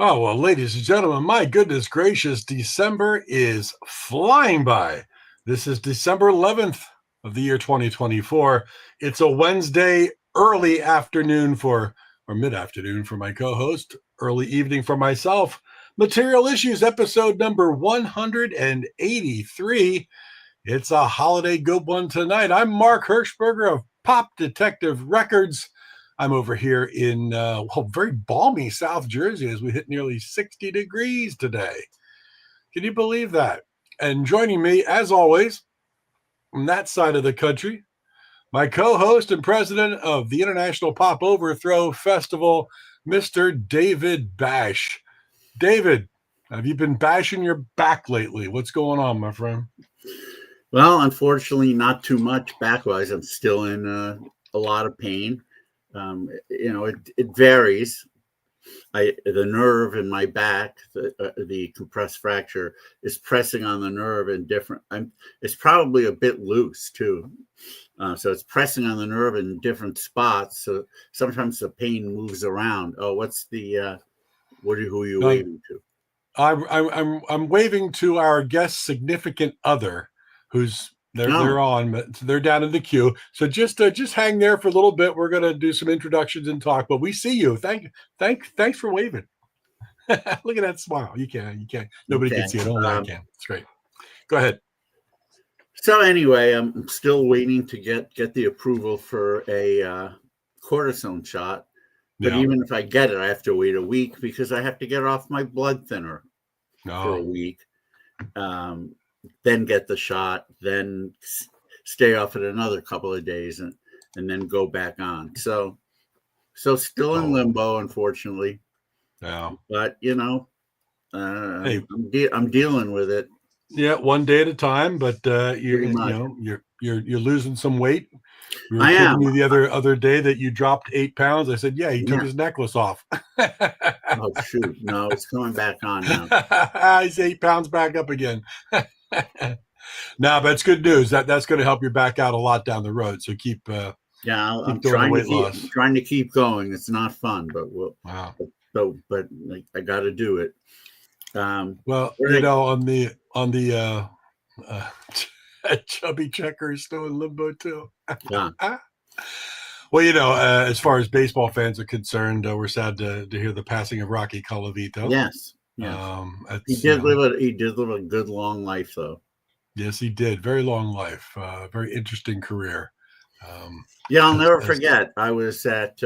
Oh, well, ladies and gentlemen, my goodness gracious, December is flying by. This is December 11th of the year 2024. It's a Wednesday, early afternoon or mid afternoon for my co host, early evening for myself. Material Issues, episode number 183. It's a holiday good one tonight. I'm Mark Hershberger of Pop Detective Records. I'm over here in very balmy South Jersey as we hit nearly 60 degrees today. Can you believe that? And joining me, as always, from that side of the country, my co-host and president of the International Pop Overthrow Festival, Mr. David Bash. David, have you been bashing your back lately? What's going on, my friend? Well, unfortunately, not too much back-wise. I'm still in a lot of pain. It varies. The nerve in my back, the compressed fracture, is pressing on the nerve in different. It's probably a bit loose too, so it's pressing on the nerve in different spots. So sometimes the pain moves around. Oh, what's the? Who are you waving to? I'm waving to our guest significant other, who's they're on, but they're down in the queue. So just hang there for a little bit. We're gonna do some introductions and talk. But we see you. Thanks for waving. Look at that smile. You can. Nobody can see it. Only I can. It's great. Go ahead. So anyway, I'm still waiting to get the approval for a cortisone shot. But even if I get it, I have to wait a week because I have to get off my blood thinner for a week. Then get the shot, then stay off it another couple of days, and then go back on. So still in limbo, unfortunately. Yeah. But hey, I'm dealing with it. Yeah, one day at a time. But you're losing some weight. We were kidding you the other day that you dropped 8 pounds. I said, yeah, he took his necklace off. Oh, shoot. No, it's coming back on now. He's 8 pounds back up again. No, but it's good news. That's going to help you back out a lot down the road. So keep I'm trying to keep going. It's not fun, but I got to do it. On the chubby checker is still in limbo too. Yeah. Well, as far as baseball fans are concerned, we're sad to hear the passing of Rocky Colavito. Yes. He did live a good long life, though. Yes, he did. Very long life. Very interesting career. I'll never forget. I was at.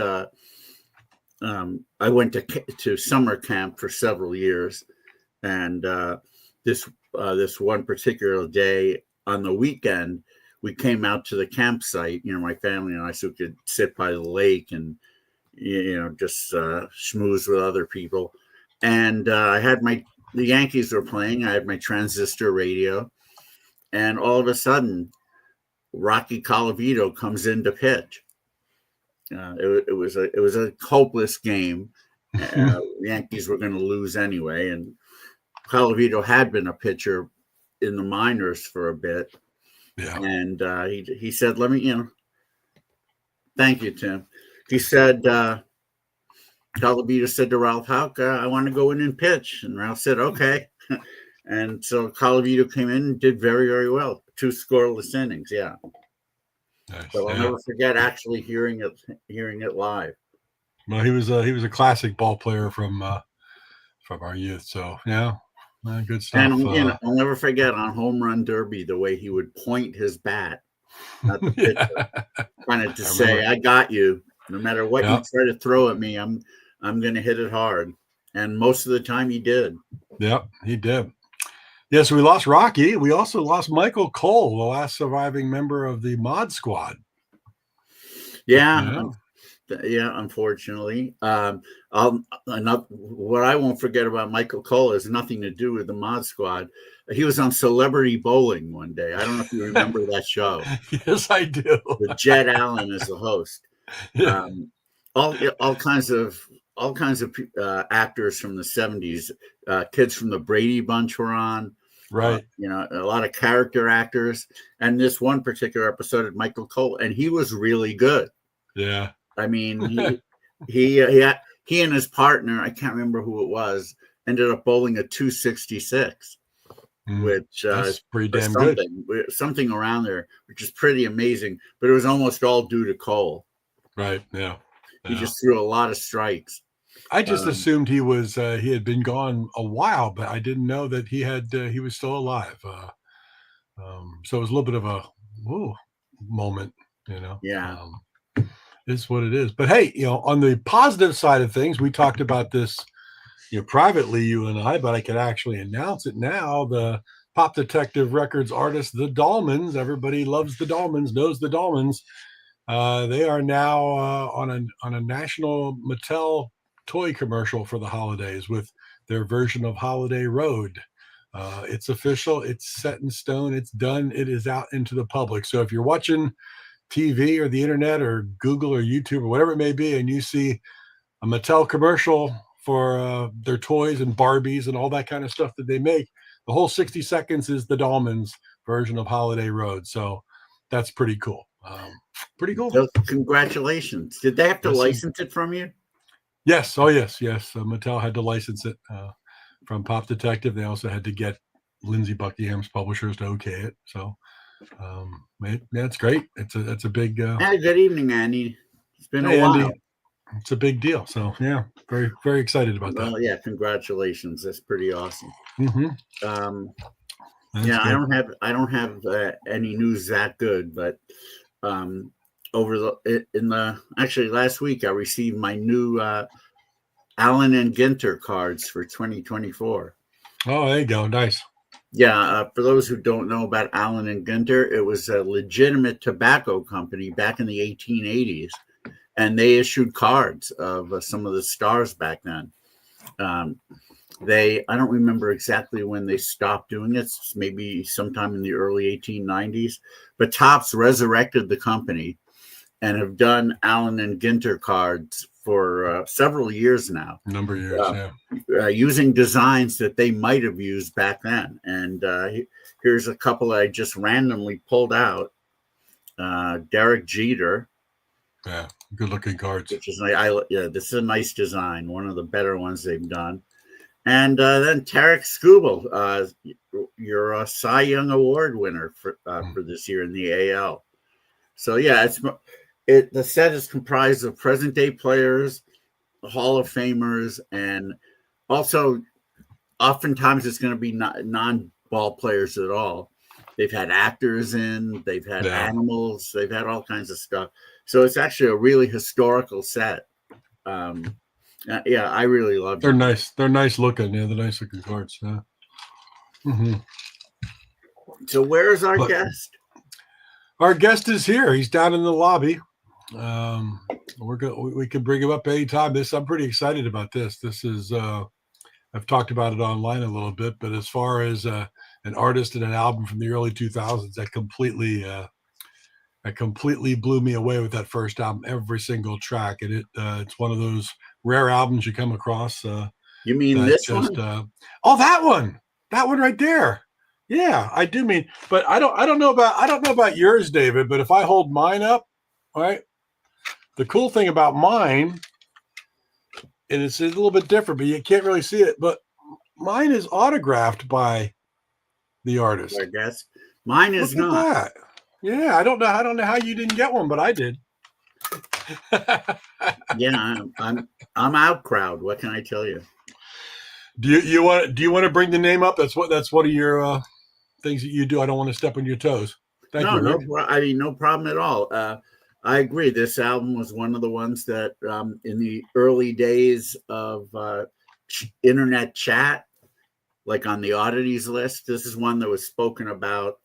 I went to summer camp for several years, and this one particular day on the weekend, we came out to the campsite. My family and I, so we could sit by the lake and just schmooze with other people. And I had the Yankees were playing. I had my transistor radio, and all of a sudden, Rocky Colavito comes in to pitch. It was a hopeless game. The Yankees were going to lose anyway, and Colavito had been a pitcher in the minors for a bit. Yeah. And he said, "Let me, thank you, Tim." He said, Colavito said to Ralph Houck, "I want to go in and pitch." And Ralph said, "Okay." And so Colavito came in and did very, very well. 2 scoreless innings. Yeah. Nice. But I'll never forget actually hearing it live. Well, he was a classic ball player from our youth. So yeah, good stuff. And I'll never forget on Home Run Derby the way he would point his bat at the pitcher, trying to say, "I got you. No matter what you try to throw at me, I'm going to hit it hard." And most of the time, he did. Yep, he did. Yes, we lost Rocky. We also lost Michael Cole, the last surviving member of the Mod Squad. Yeah, unfortunately. What I won't forget about Michael Cole has nothing to do with the Mod Squad. He was on Celebrity Bowling one day. I don't know if you remember that show. Yes, I do. With Jed Allen as the host. All kinds of actors from the 70s. Kids from the Brady Bunch were on. Right. A lot of character actors. And this one particular episode had Michael Cole, and he was really good. Yeah. I mean, he he and his partner, I can't remember who it was, ended up bowling a 266, which that's pretty or damn good. Something around there, which is pretty amazing. But it was almost all due to Cole. Right. Yeah. He just threw a lot of strikes. I just assumed he had been gone a while, but I didn't know that he was still alive. So it was a little bit of a moment, you know. Yeah. Is what it is. But hey, on the positive side of things, we talked about this, privately, you and I, but I could actually announce it now. The Pop Detective Records artist, the Dahlmans. Everybody loves the Dahlmans, knows the Dahlmans. They are now on a national Mattel toy commercial for the holidays with their version of Holiday Road. It's official. It's set in stone. It's done. It is out into the public. So if you're watching TV or the internet or Google or YouTube or whatever it may be, and you see a Mattel commercial for their toys and Barbies and all that kind of stuff that they make, the whole 60 seconds is the Dahlmans version of Holiday Road. So that's pretty cool. Pretty cool. So congratulations. Did they have to license it from you? Yes. Oh, yes. Mattel had to license it from Pop Detective. They also had to get Lindsey Buckingham's publishers to okay it. So it's great. It's a big. Good evening, Andy. It's been a while. Andy, it's a big deal. So yeah, very, very excited about that. Well, yeah, congratulations. That's pretty awesome. Mm-hmm. Yeah, good. I don't have any news that good, but actually last week I received my new Allen and Ginter cards for 2024. Oh, there you go. Nice. Yeah, for those who don't know about Allen and Ginter, it was a legitimate tobacco company back in the 1880s, and they issued cards of some of the stars back then. I don't remember exactly when they stopped doing it, maybe sometime in the early 1890s, but Topps resurrected the company and have done Allen and Ginter cards for several years now. Number of years, using designs that they might have used back then. And here's a couple I just randomly pulled out. Derek Jeter. Yeah, good looking cards. Which is this is a nice design, one of the better ones they've done. And then Tarek Skubal, your Cy Young Award winner for this year in the AL. So yeah, the set is comprised of present day players, Hall of Famers, and also oftentimes it's going to be non-ball players at all. They've had actors in, they've had animals, they've had all kinds of stuff. So it's actually a really historical set. I really love them. They're nice. They're nice looking. Yeah, they're nice looking cards. Yeah. Mm-hmm. So where is our guest? Our guest is here. He's down in the lobby. We can bring him up anytime. I'm pretty excited about this. This is I've talked about it online a little bit, but as far as an artist and an album from the early 2000s, that completely blew me away with that first album. Every single track, and it's one of those rare albums you come across. You mean this one? That one right there. Yeah, I do mean, but I don't know about yours, David. But if I hold mine up, right, the cool thing about mine, and it's a little bit different, but you can't really see it. But mine is autographed by the artist. I guess mine is Look not. At that. Yeah, I don't know how you didn't get one, but I did. Yeah, I'm out crowd. What can I tell you? Do you want to bring the name up? That's one of your things that you do. I don't want to step on your toes. Thank you. No problem at all. I agree. This album was one of the ones that in the early days of internet chat, like on the oddities list, this is one that was spoken about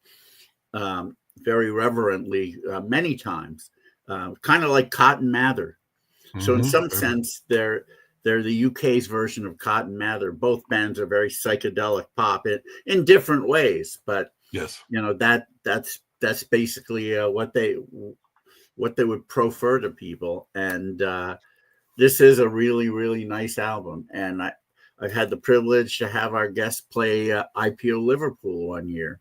very reverently many times, kind of like Cotton Mather. Mm-hmm. So in some sense, they're the UK's version of Cotton Mather. Both bands are very psychedelic pop in different ways, but yes, that's basically what they would prefer to people. And this is a really, really nice album. And I've had the privilege to have our guest play IPO Liverpool one year.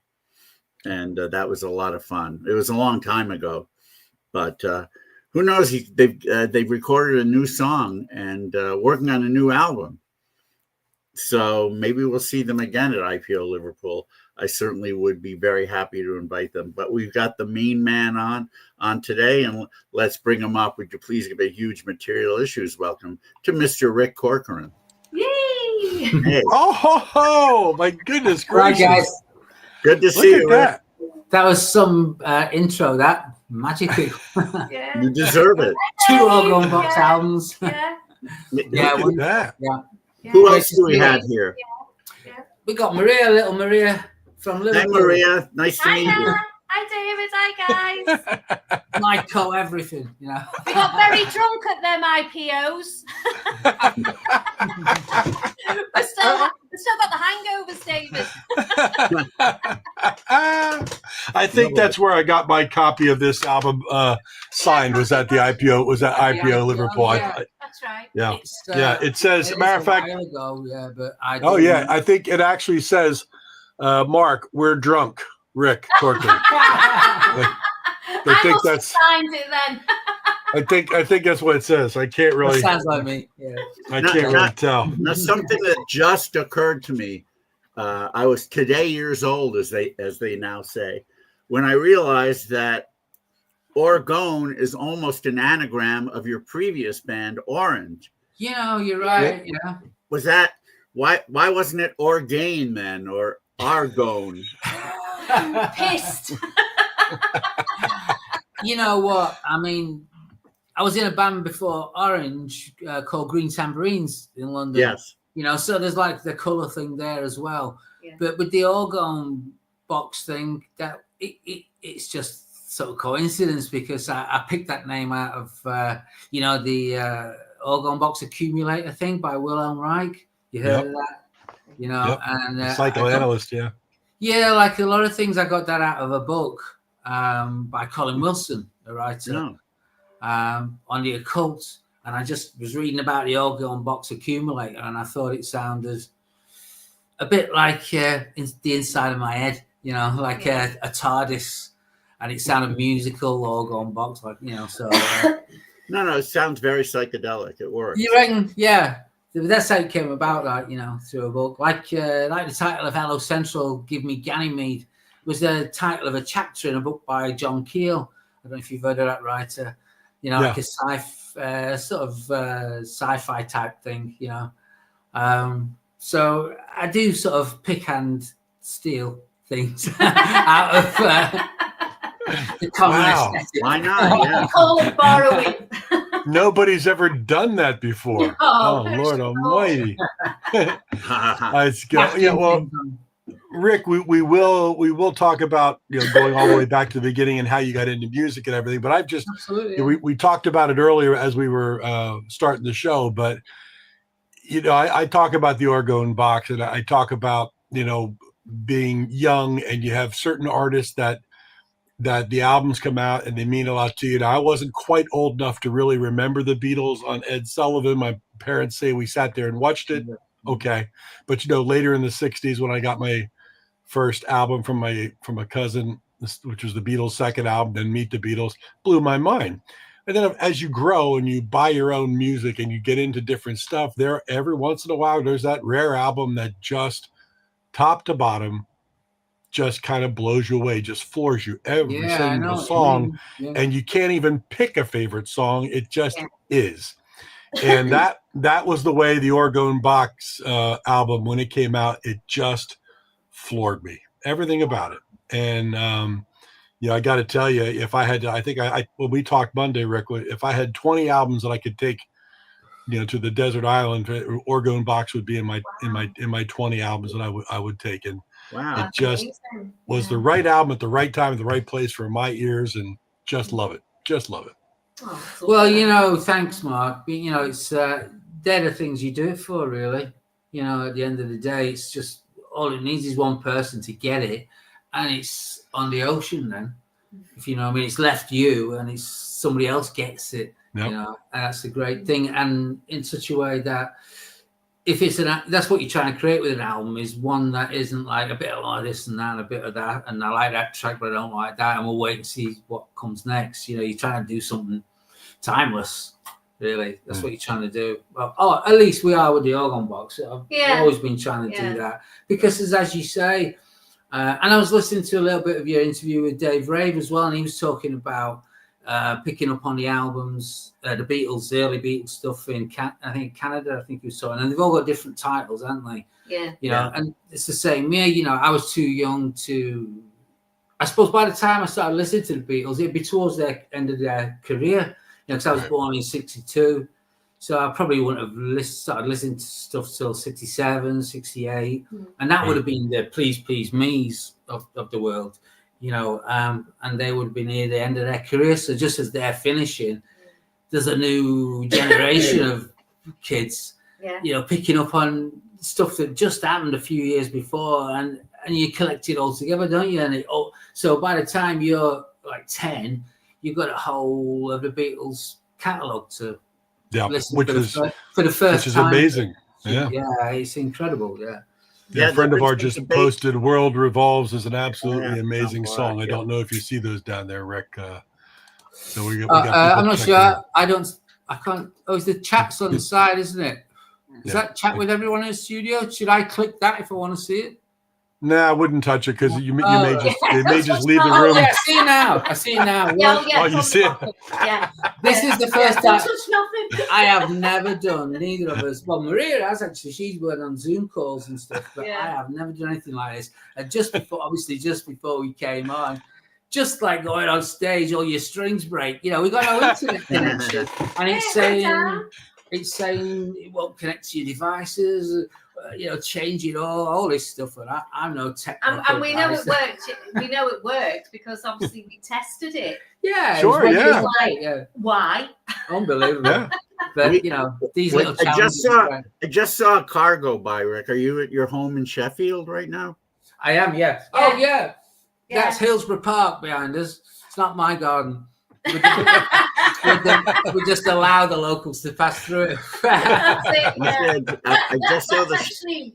And that was a lot of fun. It was a long time ago, but who knows? They've recorded a new song and working on a new album. So maybe we'll see them again at IPO Liverpool. I certainly would be very happy to invite them. But we've got the main man on today, and let's bring him up. Would you please give a huge Material Issues welcome to Mr. Rick Corcoran? Yay! Hey. Oh, my goodness gracious. Right, guys. Good to see you, Rick. That was some intro, that magic. Yeah. You deserve it. 2 Orgone Box albums. Yeah. Yeah, Look at that. yeah. Who else do we have here? We got Maria, little Maria from Liverpool. Hi, Maria. Nice to meet you. Hi, David. Hi, guys. My everything, you know. We got very drunk at them IPOs. we still got the hangovers, David. I think that's where I got my copy of this album signed. Was at the IPO. Was at IPO Liverpool. Yeah. That's right. Yeah. It's, Yeah. It says. it Matter of was a fact. while ago, yeah, but I Oh yeah. I think it actually says, Mark, we're drunk. Rick Corcoran. I think that's. Signed it then. I think that's what it says. I can't really. Sounds like me. Yeah. I can't really tell. Now, something that just occurred to me. I was today years old, as they now say, when I realized that Orgone is almost an anagram of your previous band, Orange. You know, you're right. Yeah. Was that why wasn't it Organe then, or Argone? Pissed. You know what? I mean, I was in a band before Orange called Green Tambourines in London. Yes. You know, so there's like the colour thing there as well. Yeah. But with the Orgone Box thing, that it's just sort of coincidence because I picked that name out of, the Orgone Box Accumulator thing by Wilhelm Reich. You heard of that? You know, and Psychoanalyst, yeah. Yeah, like a lot of things, I got that out of a book by Colin Wilson, the writer, on the occult. And I just was reading about the Orgone Box Accumulator, and I thought it sounded a bit like the inside of my head, you know, like a TARDIS, and it sounded musical, Orgone Box, like, you know, so. No, it sounds very psychedelic. It works. You reckon? Yeah. That's how it came about, like, you know, through a book. Like the title of Hello Central, Give Me Ganymede, was the title of a chapter in a book by John Keel. I don't know if you've heard of that writer. You know, like a sci-fi type thing, you know. So I do sort of pick and steal things out of the common aesthetic. Why not? Yeah. Call it borrowing. Nobody's ever done that before. Oh Lord Almighty! Let's go. Yeah, well, Rick, we will talk about, you know, going all the way back to the beginning and how you got into music and everything. But I've just we talked about it earlier as we were starting the show. But you know, I talk about the Orgone Box, and I talk about, you know, being young, and you have certain artists that the albums come out and they mean a lot to you. Now, I wasn't quite old enough to really remember the Beatles on Ed Sullivan. My parents say we sat there and watched it. Okay. But, you know, later in the 60s, when I got my first album from a cousin, which was the Beatles' second album, then Meet the Beatles, blew my mind. And then as you grow and you buy your own music and you get into different stuff, there every once in a while, there's that rare album that just top to bottom just kind of blows you away, just floors you every single song. And you can't even pick a favorite song. It just is. And that was the way the Orgone Box album, when it came out, it just floored me, everything about it. And you know, I got to tell you, if I had to, I think when we talked Monday, Rick, if I had 20 albums that I could take, you know, to the desert island, Orgone Box would be in my 20 albums that I would take. And it just was the right album at the right time, at the right place for my ears, and just love it. Just love it. Well, you know, thanks, Mark. You know, it's they're the things you do it for, really. You know, at the end of the day, it's just all it needs is one person to get it, and it's on the ocean then. If you know what I mean, it's left you, and it's somebody else gets it. Yep. You know, and that's a great thing, and in such a way that if it's that's what you're trying to create with an album, is one that isn't like a bit of this and that and a bit of that, and I like that track but I don't like that, and we'll wait and see what comes next. You know, you're trying to do something timeless. Really, that's what you're trying to do. Well, at least we are with the Orgone Box. I've always been trying to do that because, as you say, and I was listening to a little bit of your interview with Dave Rave as well, and he was talking about picking up on the albums, the Beatles, the early Beatles stuff in Canada. I think he was talking, and they've all got different titles, haven't they? Yeah. You know, and it's the same. Me, you know, I was too young to. I suppose by the time I started listening to the Beatles, it'd be towards the end of their career. You know, because I was born in 62, so I probably wouldn't have started listening to stuff till 67, 68, and that would have been the Please Please Me's of the world, you know, and they would have been near the end of their career. So just as they're finishing, there's a new generation of kids, you know, picking up on stuff that just happened a few years before, and you collect it all together, don't you? And so by the time you're like 10, you've got a whole of the Beatles catalogue to listen for the first time. Which is amazing. Yeah, it's incredible. A friend of ours just posted "World Revolves" is an absolutely amazing song. I don't know if you see those down there, Rick. So we got I'm not sure. I can't. Oh, it's the chat's on the side, isn't it? Is that chat with everyone in the studio? Should I click that if I want to see it? Nah, I wouldn't touch it because they may just leave the room. I see it now. Oh, you see it? Yeah. This is the first time. I have never done, neither of us. Well, Maria has actually. She's worked on Zoom calls and stuff, but I have never done anything like this. And just before we came on, just like going on stage, all your strings break. You know, we got no internet connection, and it's saying it won't connect to your devices. You know, changing all this stuff, and I'm no technical. And we know it worked. We know it worked because obviously we tested it. Yeah, sure. Yeah. Like, why? Unbelievable. Yeah. But you know, these little challenges. I just saw a car go by, Rick. Are you at your home in Sheffield right now? I am. Yeah. Oh yeah. That's Hillsborough Park behind us. It's not my garden. We just allow the locals to pass through it. I just saw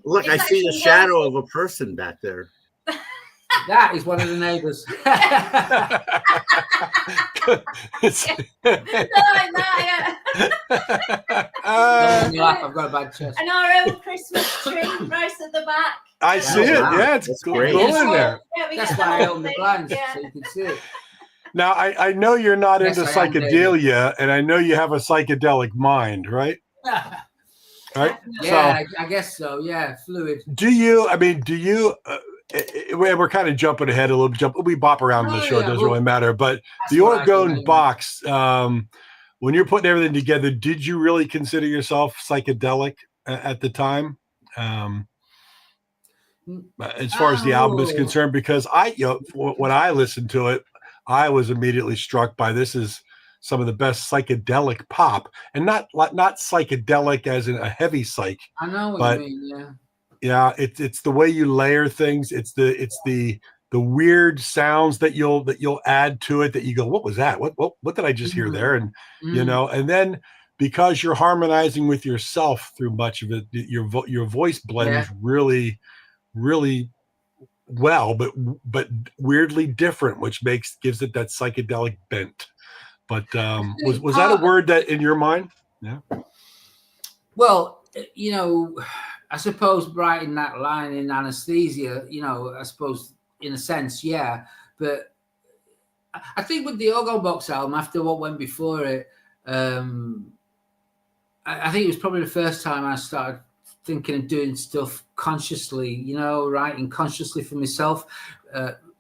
look. I see the shadow of a person back there. That is one of the neighbours. I've got a bad chest. And our old Christmas tree right at the back. I see it. Yeah, it's great in there. That's why I open the blinds so you can see it. Now, I know you're not into psychedelia, and I know you have a psychedelic mind, right? Right? Yeah, I guess so. Yeah, fluid. Do you, we're kind of jumping ahead a little bit. We bop around in the show. It doesn't really matter. But the Orgone Box, when you're putting everything together, did you really consider yourself psychedelic at the time? As far as the album is concerned, because when I listened to it, I was immediately struck by this is some of the best psychedelic pop, and not psychedelic as in a heavy psych. I know what you mean. Yeah, it's the way you layer things. It's the weird sounds that you'll add to it that you go, what was that? What did I just hear there? And you know, and then because you're harmonizing with yourself through much of it, your voice blends really, really well, but weirdly different, which gives it that psychedelic bent. But was that a word that in your mind? Yeah. Well, you know, I suppose writing that line in Anesthesia, you know, I suppose in a sense, yeah. But I think with the Orgone Box album, after what went before it, I think it was probably the first time I started thinking of doing stuff consciously, you know, writing consciously for myself,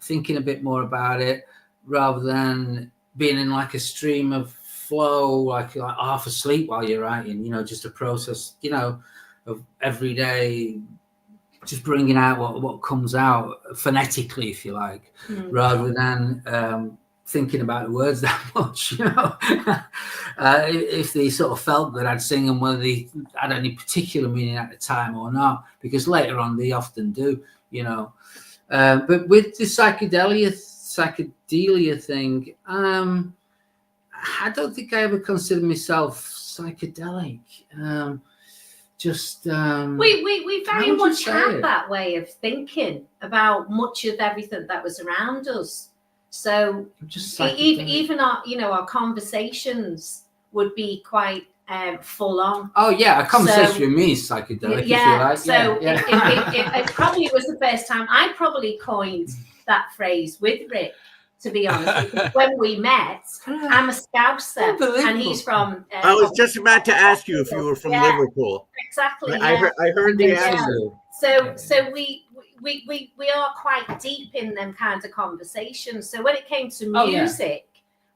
thinking a bit more about it rather than being in like a stream of flow, like half asleep while you're writing, you know, just a process, you know, of every day, just bringing out what comes out phonetically, if you like, rather than thinking about the words that much, you know. If they sort of felt that I'd sing them, whether they had any particular meaning at the time or not, because later on they often do, you know. But with the psychedelia thing, I don't think I ever considered myself psychedelic. We very much had that way of thinking about much of everything that was around us. So even our conversations would be quite full on. Oh yeah, a conversation with me is psychedelic. Yeah, if you like. It probably was the first time I probably coined that phrase with Rick. To be honest, when we met, I'm a Scouser, and he's from. I was just about to ask you if you were from Liverpool. Exactly. I heard the accent. So we are quite deep in them kinds of conversations. So when it came to music,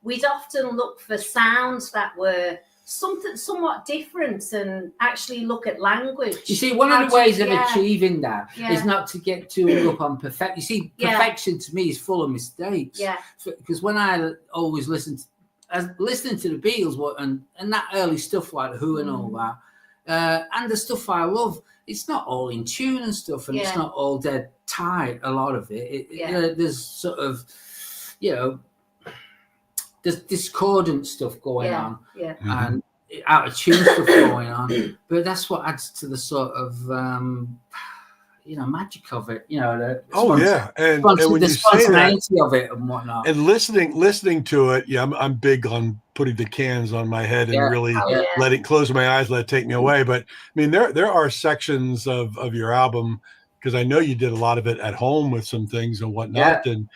we'd often look for sounds that were something somewhat different and actually look at language. You see, one of the ways of achieving that is not to get too hung up on perfection. You see, perfection to me is full of mistakes. Yeah. Because when I always listening to the Beatles and that early stuff like The Who and all that, and the stuff I love, it's not all in tune and stuff, and it's not all dead tight. A lot of it, there's sort of, there's discordant stuff going on, and out of tune stuff going on. But that's what adds to the sort of, magic of it. And when you the say spontaneity of it and whatnot, and listening to it, I'm big on putting the cans on my head and really close my eyes, let it take me away. But I mean, there are sections of your album, because I know you did a lot of it at home with some things and whatnot. And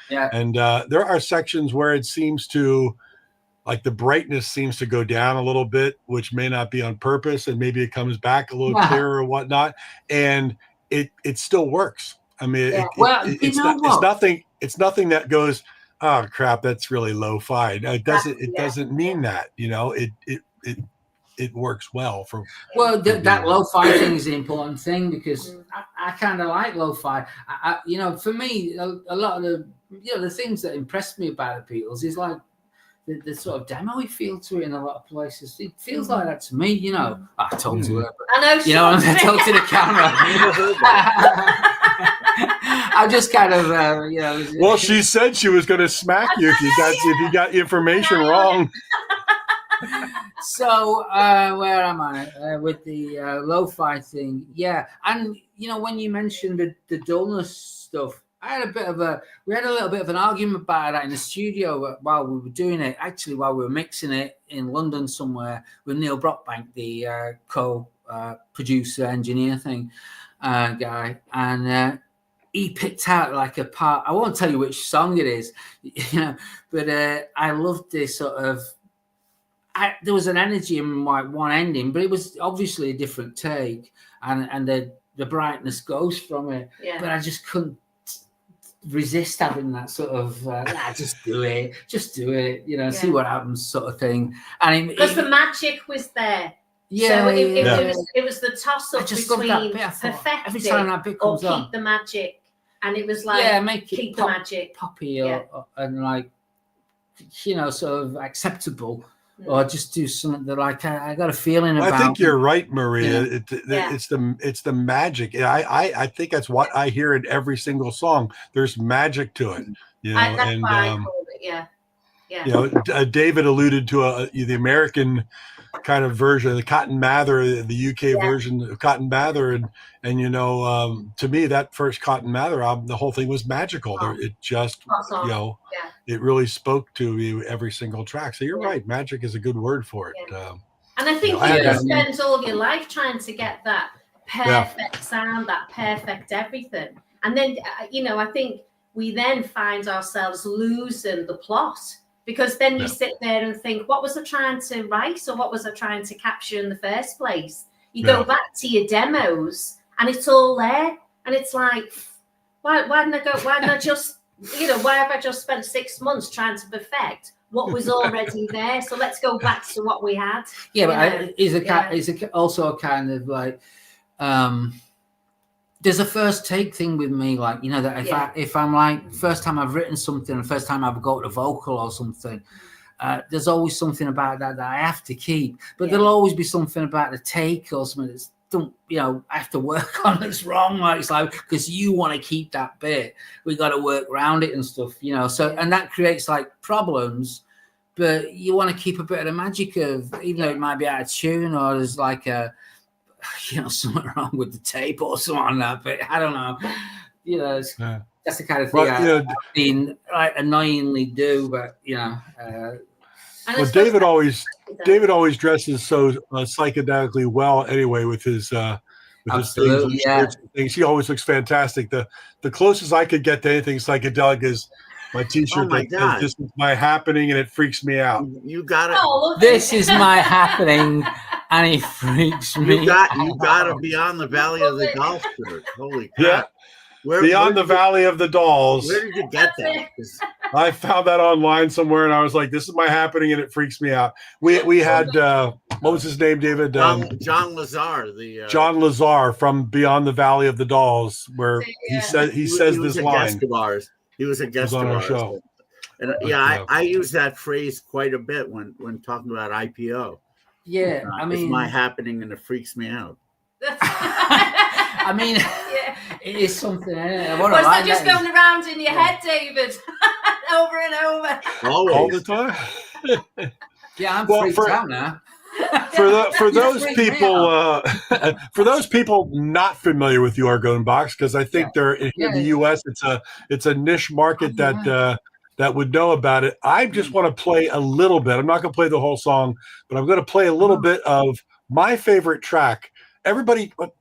there are sections where it seems to, like, the brightness seems to go down a little bit, which may not be on purpose, and maybe it comes back a little clearer or whatnot. And it still works. I mean, it's nothing that goes, oh crap, that's really lo-fi. It doesn't mean that, it works well for. Well, that lo-fi thing is the important thing, because I kind of like lo-fi. For me, a lot of the things that impressed me about the Beatles is like the sort of demo-y feel to it in a lot of places. It feels like that to me, I told you that. I know. I told to the camera. I just kind of, Well, she said she was going to smack you if you got information wrong. So where am I with the lo-fi thing? Yeah, and when you mentioned the dullness stuff, we had a little bit of an argument about that in the studio while we were doing it. Actually, while we were mixing it in London somewhere with Neil Brockbank, the co-producer engineer thing guy, and he picked out like a part. I won't tell you which song it is, but I loved this sort of. There was an energy in one ending, but it was obviously a different take, and the brightness goes from it. Yeah. But I just couldn't resist having that sort of just do it, see what happens sort of thing. And because the magic was there. Yeah, so it was the toss up between perfect every time that bit comes or keep the magic, and it was like make keep it the magic poppy and like sort of acceptable. Or just do something that I got a feeling about. I think you're right, Maria. It's the magic. I think that's what I hear in every single song. There's magic to it, That's why I called it, David alluded to the American kind of version, the Cotton Mather, the UK version of Cotton Mather, and to me that first Cotton Mather album, the whole thing was magical. It just it really spoke to me every single track. So you're right, magic is a good word for it. And I think you spend all your life trying to get that perfect sound, that perfect everything, and then I think we then find ourselves losing the plot. Because then you sit there and think, what was I trying to write, or what was I trying to capture in the first place? You go back to your demos, and it's all there, and it's like, why didn't I just, why have I just spent 6 months trying to perfect what was already there? So let's go back to what we had. Yeah, but it's also a kind of like, there's a first take thing with me, like, that if I'm like, first time I've written something, the first time I've got a vocal or something, there's always something about that I have to keep. But there'll always be something about the take or something that's I have to work on that's wrong. Like, it's like, because you want to keep that bit, we got to work around it and stuff, So, and that creates like problems, but you want to keep a bit of the magic of, even though it might be out of tune or there's like a, something wrong with the tape or something like that, but I don't know. That's the kind of thing I've been like annoyingly do, but And Well, David always dresses so psychedelically well anyway with his things and shirts and things. He always looks fantastic. The closest I could get to anything psychedelic is my T-shirt that says "This is my happening" and it freaks me out. You got it. This is my happening and it freaks me. You got to Beyond the Valley of the Dolls shirt. Holy crap! Yeah. Beyond the Valley of the Dolls. Where did you get that? I found that online somewhere, and I was like, "This is my happening," and it freaks me out. We had what was his name, David? John Lazar, John Lazar from Beyond the Valley of the Dolls, where he says this line. He was a guest on of our ours. show. And I use that phrase quite a bit when talking about IPO. Yeah, I mean, it's my happening, and it freaks me out. I mean, it is something. Was that just going around in your head, David, over and over? Always. All the time. Yeah, I'm freaked out now. For those people not familiar with the Orgone Box, because I think they're in the U.S. It's a niche market that would know about it. I just want to play a little bit. I'm not going to play the whole song, but I'm going to play a little bit of my favorite track.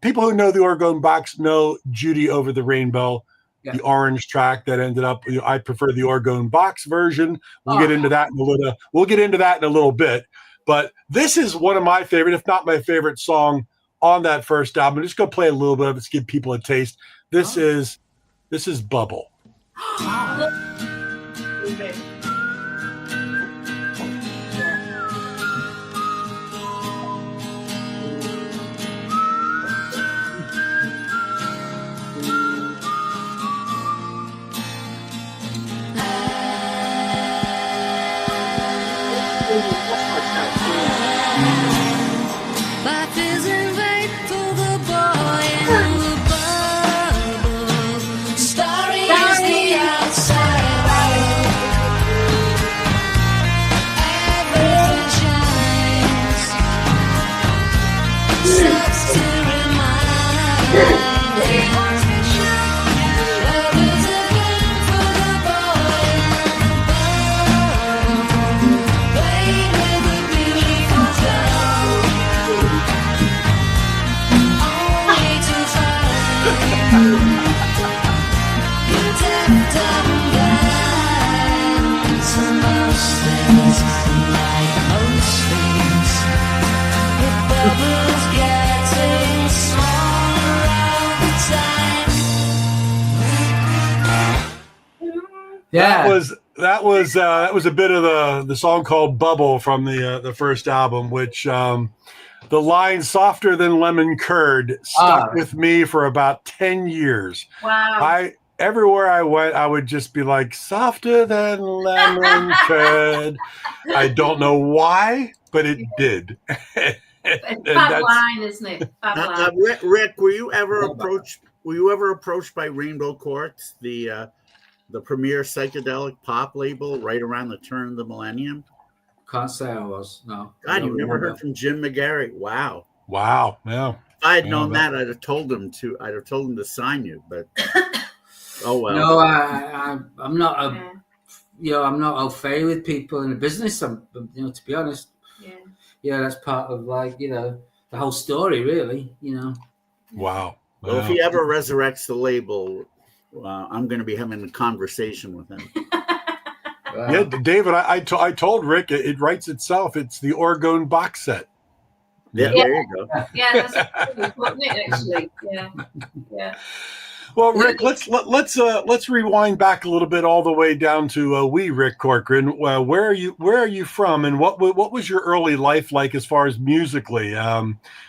People who know the Orgone Box know Judy Over the Rainbow, the orange track that ended up. I prefer the Orgone Box version. We'll get into that in a little. We'll get into that in a little bit. But this is one of my favorite, if not my favorite song on that first album. I'm just going to play a little bit of it to give people a taste. This is Bubble. Life isn't right for the boy in the bubble. Starry is the outside world. Everything shines. Sucks to remind. Love is again for the boy in the bubble. Play with the beautiful girl. Only to find you're deaf, dumb, blind to most things. Like most things, the bubbles getting smaller all the time. Yeah, That was a bit of the song called Bubble from the first album, which the line "softer than lemon curd" stuck with me for about 10 years. Wow. Everywhere I went, I would just be like, "Softer than lemon curd." I don't know why, but it did. It's fab line, isn't it? Fab line. Rick, were you ever approached by Rainbow Quartz, the premier psychedelic pop label, right around the turn of the millennium? can't say I was. No. God, you never heard from Jim McGarry? Wow. Yeah. If I had known that, I'd have told him to sign you. But oh well. No, I'm not I'm not au fait with people in the business. To be honest. Yeah, that's part of the whole story, really. Wow. Well, if he ever resurrects the label, I'm going to be having a conversation with him. Yeah, David, I told Rick it writes itself. It's the Orgone Box set. Yeah, there you go. Yeah, that's really important, actually. Yeah. Well, Rick, let's rewind back a little bit, all the way down to Rick Corcoran. Where are you from, and what was your early life like as far as musically?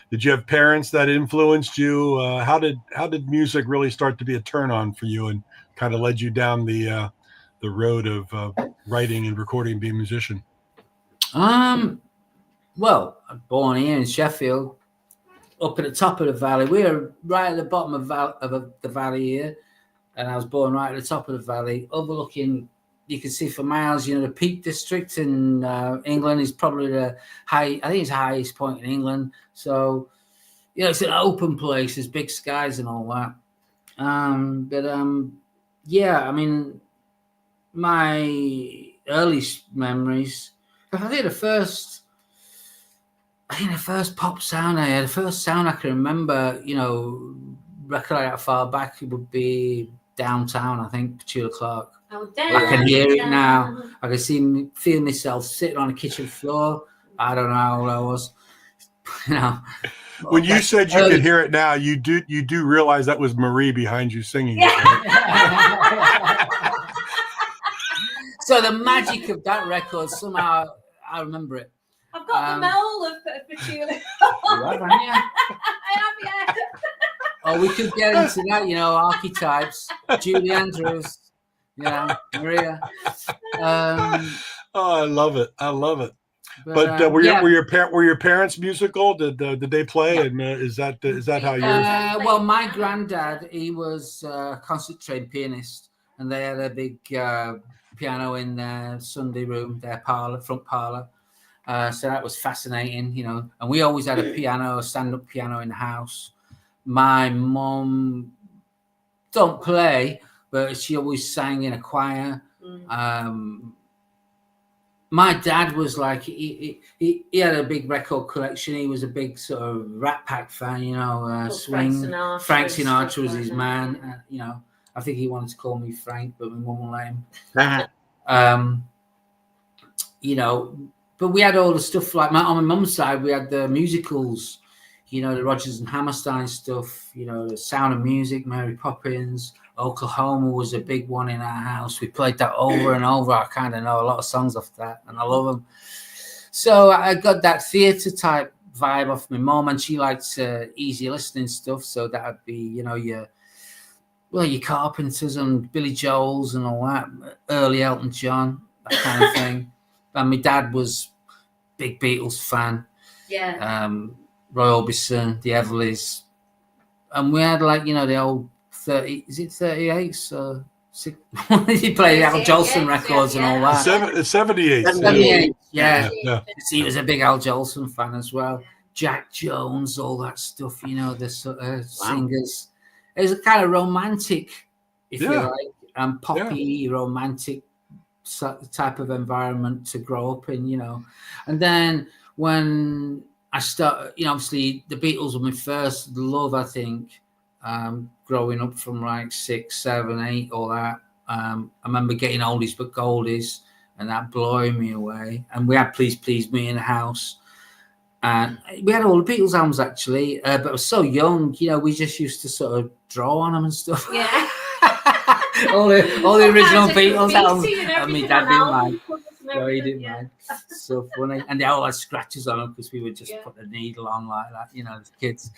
Did you have parents that influenced you? How did music really start to be a turn on for you, and kind of led you down the road of writing and recording and being a musician? Well, I'm born here in Sheffield, up at the top of the valley. We're right at the bottom of the valley here, and I was born right at the top of the valley, overlooking. You can see for miles. The Peak District in England is probably the highest point in England. So, it's an open place. There's big skies and all that. My earliest memories But I think the first pop sound I had, the first sound I can remember, you know, record that far back, it would be Downtown, I think, Petula Clark. Oh, I can hear it now. I can feel myself sitting on the kitchen floor. I don't know how old I was. You know. When you said you could hear it now, you do realize that was Marie behind you singing. Yeah. It, So the magic of that record, somehow I remember it. I've got the mole of Petula. You have, haven't you? I have, yeah. Oh, we could get into that, you know, archetypes. Julie Andrews, you know, Maria. oh, I love it. I love it. But yeah. were your parents musical? Did they play? Yeah. And is that how yours? Well, my granddad, he was a concert trained pianist, and they had a big piano in their Sunday room, their front parlor. So that was fascinating, you know. And we always had a stand-up piano in the house. My mum don't play, but she always sang in a choir. My dad was like, he had a big record collection. He was a big sort of Rat Pack fan, you know, swing. Frank Sinatra was his man. You know, I think he wanted to call me Frank, but my mum wouldn't let him. You know, but we had all the stuff like on my mum's side, we had the musicals, you know, the Rodgers and Hammerstein stuff, you know, the Sound of Music, Mary Poppins, Oklahoma was a big one in our house. We played that over and over. I kind of know a lot of songs off that, and I love them. So I got that theatre type vibe off my mum, and she liked easy listening stuff. So that would be, you know, your Carpenters and Billy Joel's and all that, early Elton John, that kind of thing. And my dad was big Beatles fan. Yeah. Roy Orbison, the Everleys, and we had like, you know, the old 30, is it 38s or 6? He played Al Jolson records and all that. 78. 78, yeah. Yeah. He was a big Al Jolson fan as well. Jack Jones, all that stuff, you know, the sort of singers. It was a kind of romantic, if you like, and poppy, romantic type of environment to grow up in, you know. And then when I started, you know, obviously the Beatles were my first love, I think. Growing up from like 6, 7, 8, all that. I remember getting Oldies but Goldies and that blowing me away. And we had Please Please Me in the house. And we had all the Beatles albums actually, but I was so young, you know, we just used to sort of draw on them and stuff. Yeah. all the original Beatles albums. And my dad didn't mind. No, he didn't mind. So funny. And they all had scratches on them because we would just put the needle on like that, you know, as kids.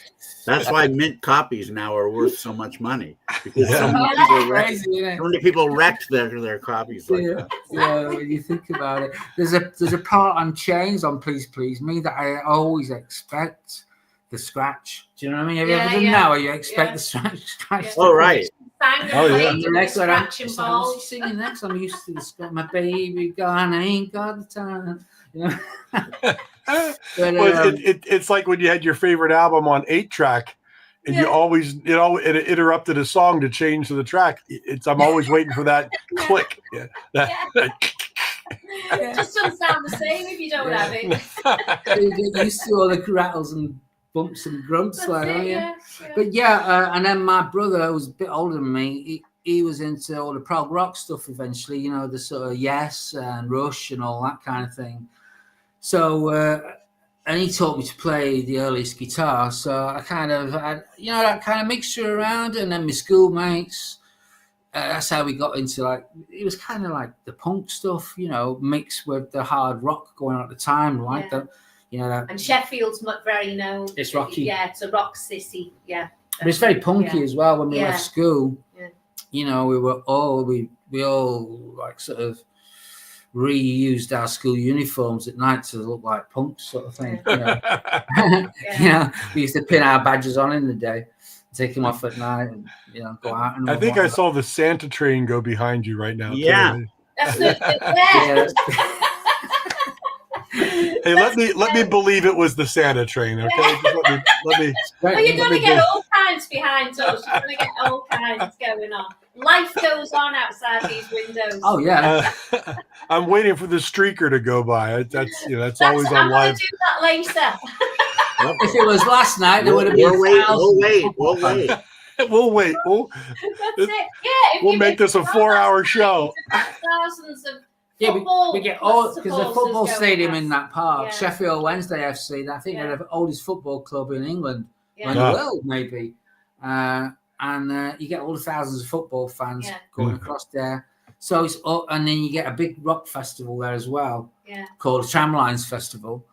That's why mint copies now are worth so much money. Because so many people wrecked their copies like that. Yeah, when you think about it. There's a part on Chains on Please Please Me that I always expect the scratch. Do you know what I mean? Have you ever done now? You expect the scratch. Oh, right. The next one, I'm singing next. I'm used to the scratch. My baby gone, I ain't got the time. You know? But, it's like when you had your favorite album on 8-track, and you always, you know, it interrupted a song to change to the track. I'm always waiting for that click. Yeah. It just doesn't sound the same if you don't have it. You get used to all the rattles and bumps and grunts, like, But and then my brother, who was a bit older than me, he was into all the prog rock stuff eventually, you know, the sort of Yes and Rush and all that kind of thing. So, and he taught me to play the earliest guitar. So I kind of had, you know, that kind of mixture around. And then my schoolmates, that's how we got into, like, it was kind of like the punk stuff, you know, mixed with the hard rock going on at the time, like that. You know, that, and Sheffield's very known. It's rocky. Yeah, it's a rock sissy. Yeah. But it's very punky as well. When we left school, you know, we all like sort of reused our school uniforms at night to look like punks, sort of thing. You know? You know, we used to pin our badges on in the day, take them off at night, and, you know, go out. And I think I saw the Santa train go behind you right now. Yeah. Too. That's Hey, let me believe it was the Santa train, okay? Just let me. Well, you're gonna get all kinds science behind us. You're going to get all kinds going on. Life goes on outside these windows. Oh yeah. I'm waiting for the streaker to go by. That's always on I'm going live. to do that later. If it was last night, there would have been We'll wait. We'll wait. That's it. Yeah, We'll make this a 4-hour show. Thousands of Yeah, football we get all because the supporters football going stadium past. in that park, Yeah. Sheffield Wednesday FC. I think Yeah. they're the oldest football club in England, or in Yeah. the world, maybe. And you get all the thousands of football fans Yeah. going across there. So it's and then you get a big rock festival there as well, Yeah. called Tramlines Festival.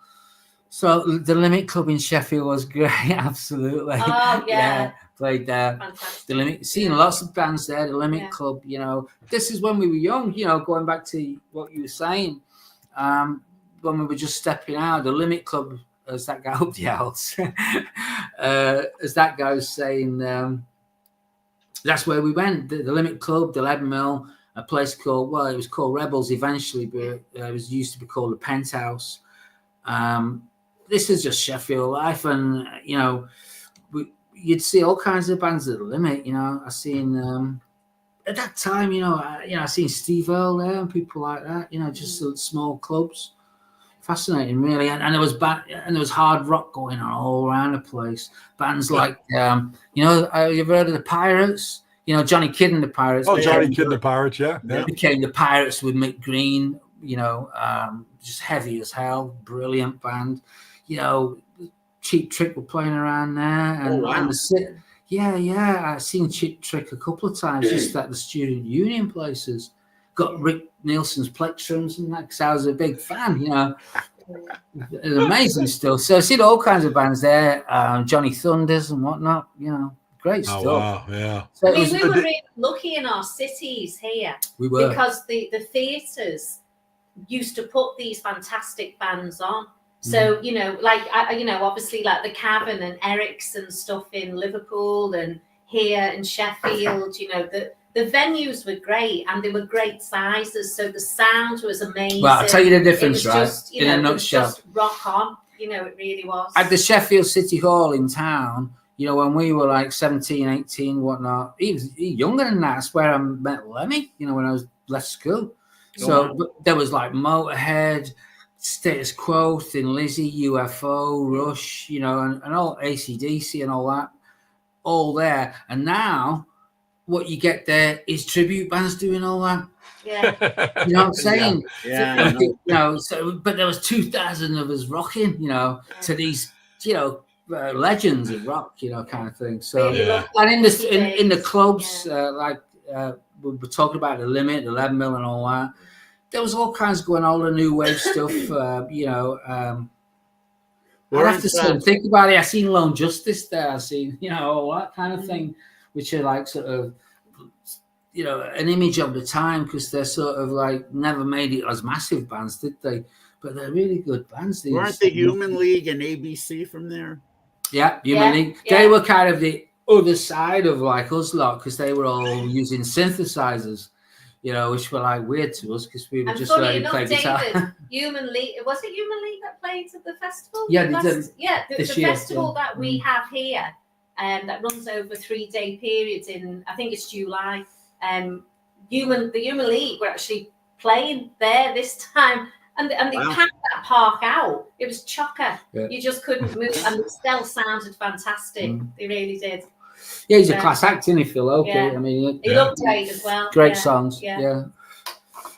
So the Limit Club in Sheffield was great, absolutely. Oh, yeah. Played there. Fantastic. The Limit, seeing lots of bands there. The Limit Yeah. Club, this is when we were young. Going back to what you were saying, when we were just stepping out. The Limit Club, as that guy up the Alps, as that guy was saying, that's where we went. The Limit Club, the Lead Mill, a place called it was called Rebels eventually, but it was used to be called the Penthouse. This is just Sheffield life, and you'd see all kinds of bands at the Limit. I seen at that time, I seen Steve Earle there and people like that. Just small clubs, fascinating, really. And there was hard rock going on all around the place. Bands like you've heard of the Pirates? Johnny Kidd and the Pirates. Oh, Johnny Kidd and the Pirates, yeah. Became the Pirates with Mick Green. Just heavy as hell, brilliant band. Cheap Trick were playing around there, and, I've seen Cheap Trick a couple of times just at the student union places. Got Rick Nielsen's plectrums and that, because I was a big fan. It's amazing stuff. So I've seen all kinds of bands there, Johnny Thunders and whatnot. Great stuff. Oh wow, yeah. we So were really lucky in our cities here. We were, because the theatres used to put these fantastic bands on. So, obviously like the Cavern and Eric's and stuff in Liverpool and here in Sheffield, the venues were great and they were great sizes. So the sound was amazing. Well, I'll tell you the difference, right? Just, in a nutshell. It was just rock on, it really was. At the Sheffield City Hall in town, when we were like 17, 18, whatnot, even younger than that, that's where I met Lemmy, when I was left school. So but there was like Motorhead, Status Quo, Thin Lizzy, UFO, Rush, and all AC/DC and all that, all there. And now what you get there is tribute bands doing all that. Yeah. You know what I'm saying? Yeah. But there was 2,000 of us rocking, to these, legends of rock, kind of thing. So, and in the clubs, we were talking about the Limit, the Lead Mill, and all that. There was all kinds going on, all the new wave stuff. I have to think about it. I seen Lone Justice there. I seen, all that kind of thing, which are like sort of, an image of the time, because they're sort of like never made it as massive bands, did they? But they're really good bands. Weren't the Human League and ABC from there? Yeah, Human League. Yeah. They were kind of the other side of like us lot, because they were all using synthesizers, which were like weird to us because we were just learning to play guitar. David, Human League, was it Human League that played at the festival? Yeah, the year, festival that we have here, that runs over 3-day periods in, I think it's July. The Human League were actually playing there this time. And they packed that park out. It was chocker. Yeah. You just couldn't move. And it still sounded fantastic. They really did. Yeah, he's a class act, isn't he, Phil Oakey? Yeah. I mean, He looked great as well. great songs. Yeah.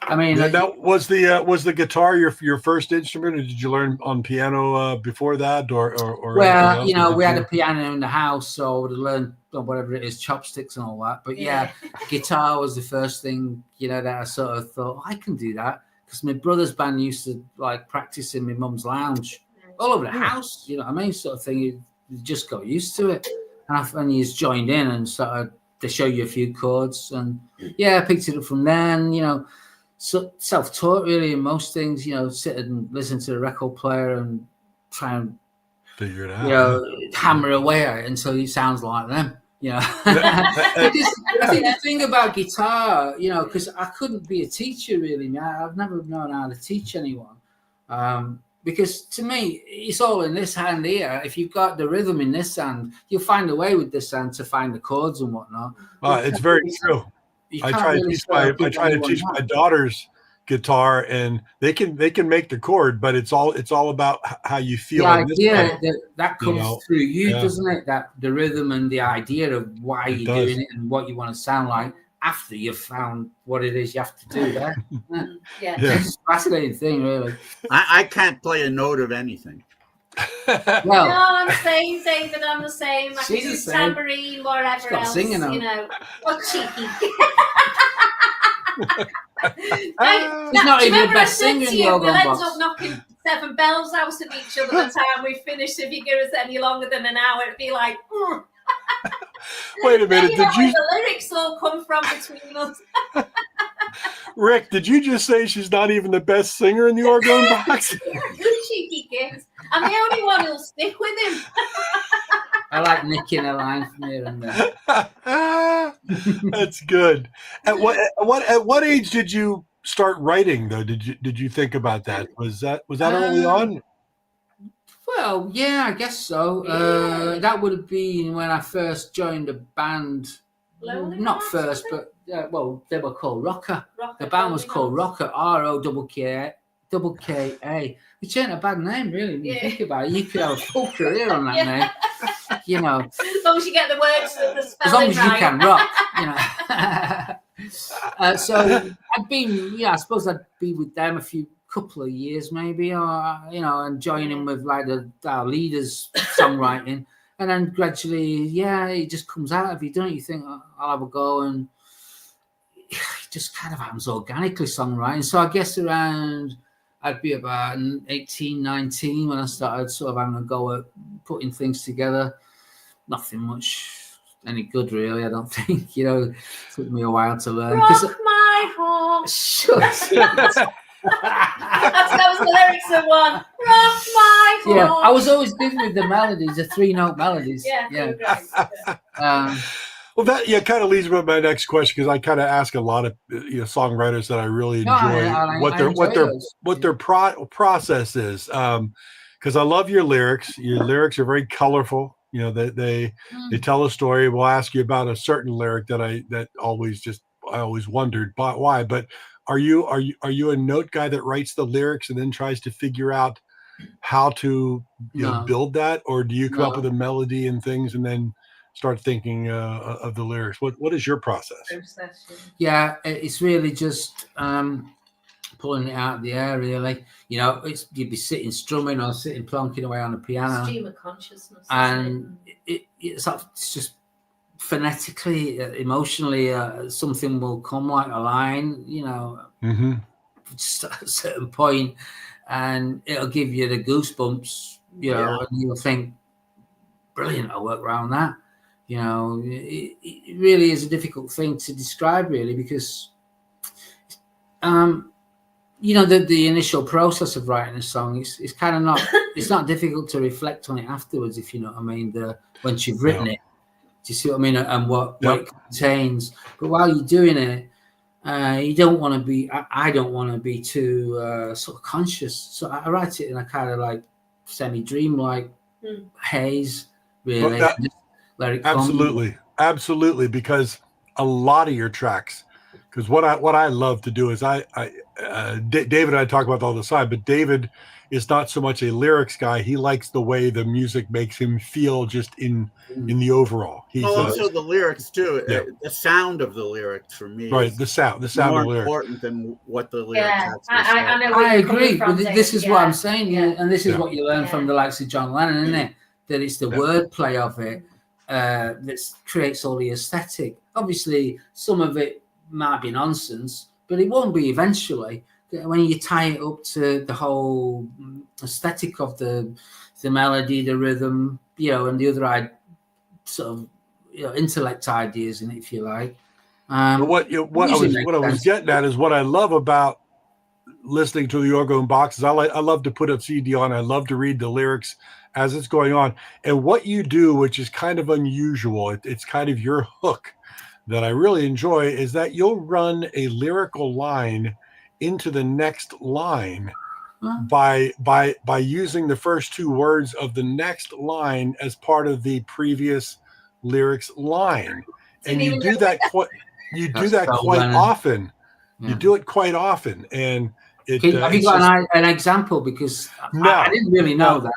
I mean, now was the guitar your first instrument, or did you learn on piano before that, or well, we had a piano in the house, so I would have learned whatever it is, chopsticks and all that. But guitar was the first thing, that I sort of thought, I can do that. Because my brother's band used to like practice in my mum's lounge all over the house, sort of thing. You just got used to it. And you just joined in and started to show you a few chords. And I picked it up from there. And, so self-taught really in most things, sit and listen to the record player and try and figure it out. Hammer away at it until it sounds like them. I think the thing about guitar, because I couldn't be a teacher really. I've never known how to teach anyone, because to me, it's all in this hand here. If you've got the rhythm in this hand, you'll find a way with this hand to find the chords and whatnot. It's very true. I try to teach my daughters guitar, and they can make the chord, but it's all about how you feel. The idea that comes through you, yeah. doesn't it? That the rhythm and the idea of why you're doing it and what you want to sound like after you've found what it is you have to do there. Yeah. It's a fascinating thing, really. I can't play a note of anything. Well, No, I'm the same, David. I'm the same. I can She's do the same. tambourine, whatever Stop else. singing now. You know, what cheeky. He's not even the best singer in the We'll Orgone end Box. up knocking 7 bells out of each other by the time we finish. If you give us any longer than an hour, it'd be like, Wait a minute, where did you, the lyrics all come from between us? Rick? Did you just say she's not even the best singer in the Orgone Box? You cheeky kids. I'm the only one who'll stick with him. I like nicking a line from here and there. That's good. At what age did you start writing, though? Did you think about that? Was that early on? Well, yeah, I guess so. That would have been when I first joined a band. Lonely Not Hearts, first, was it? but well, they were called Rocker. Rocker, The band was Lonely called Hearts. Rocker, ROKKA, which ain't a bad name, really. When you Yeah. think about it, you could have a full career on that Yeah. name. You know, As long as you get the words of the as spelling long as you right. can rock, you know. So I'd been, I suppose I'd be with them a couple of years maybe, or and joining with like our leaders songwriting, and then gradually, it just comes out of you, don't you? Think, "Oh, I'll have a go," and it just kind of happens organically, songwriting. So I guess around I'd be about 18, 19 when I started sort of having a go at putting things together. Nothing much any good, really, I don't think. Took me a while to learn. Rock my heart. Shut up. That was the lyrics of one. Rock my heart. Yeah, I was always good with the melodies, the 3-note melodies. Yeah. Well, that kind of leads me to my next question, because I kind of ask a lot of songwriters that I really enjoy what their process is. Because I love your lyrics. Your lyrics are very colorful. They tell a story. We'll ask you about a certain lyric that I always wondered why. But are you a note guy that writes the lyrics and then tries to figure out how to build that, or do you come up with a melody and things and then start thinking of the lyrics? What is your process? Yeah, it's really just pulling it out of the air, really. You'd be sitting strumming or sitting plonking away on the piano. Stream of consciousness. And it's just phonetically, emotionally, something will come like a line, just at a certain point, and it'll give you the goosebumps, and you'll think, brilliant, I'll work around that. It really is a difficult thing to describe, really, because the initial process of writing a song is kind of not it's not difficult to reflect on it afterwards, if you know what I mean, once you've written it. Do you see what I mean? And what it contains. But while you're doing it, you don't want to be, I don't want to be too sort of conscious. So I write it in a kind of like semi-dream-like haze, really. Just let it come. Absolutely, because a lot of your tracks, because what I love to do is David and I talk about all the time, but David is not so much a lyrics guy. He likes the way the music makes him feel just in the overall. He's also the lyrics too. The sound of the lyrics for me, right? The sound of the lyrics, important than what the lyrics. Yeah, I know. I agree, but this is what I'm saying, and this is what you learn from Yeah. the likes of John Lennon, isn't it? That it's the wordplay of it that creates all the aesthetic. Obviously, some of it might be nonsense, but it won't be eventually. When you tie it up to the whole aesthetic of the melody, the rhythm, and the other sort of intellect ideas in it, if you like. What I was getting at is what I love about listening to the Orgone Box is I love to put a CD on. I love to read the lyrics as it's going on, and what you do, which is kind of unusual. It's kind of your hook that I really enjoy, is that you'll run a lyrical line into the next line by using the first two words of the next line as part of the previous lyrics line, and you do that quite often. Yeah. You do it quite often, and it. Have you got an example? Because I didn't really know that.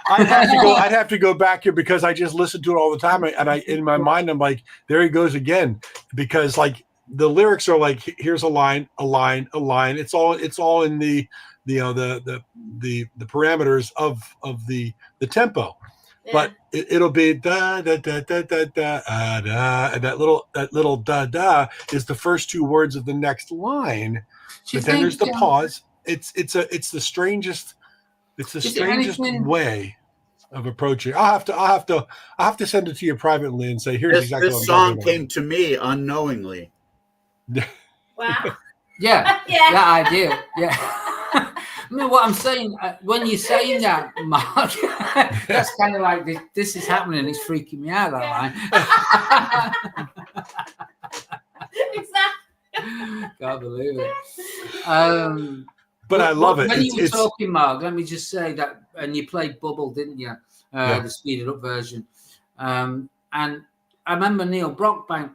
I'd have to go back here because I just listen to it all the time, and in my mind I'm like, there he goes again, because like the lyrics are like, here's a line. It's all in the parameters of the tempo. Yeah. But it'll be da da da da da da da, and that little da da is the first two words of the next line. But then there's the pause. It's the strangest way of approaching. I'll have to send it to you privately and say, here's exactly what I'm talking about. This song came to me unknowingly. Wow. Yeah. Yeah. That idea. Yeah. I mean, what I'm saying, when you're saying that, Mark, that's kind of like this is happening. It's freaking me out, that line. Exactly. Can't believe it. But I love it. When you were talking, Mark, let me just say that, and you played Bubble, didn't you? The speeded up version. And I remember Neil Brockbank,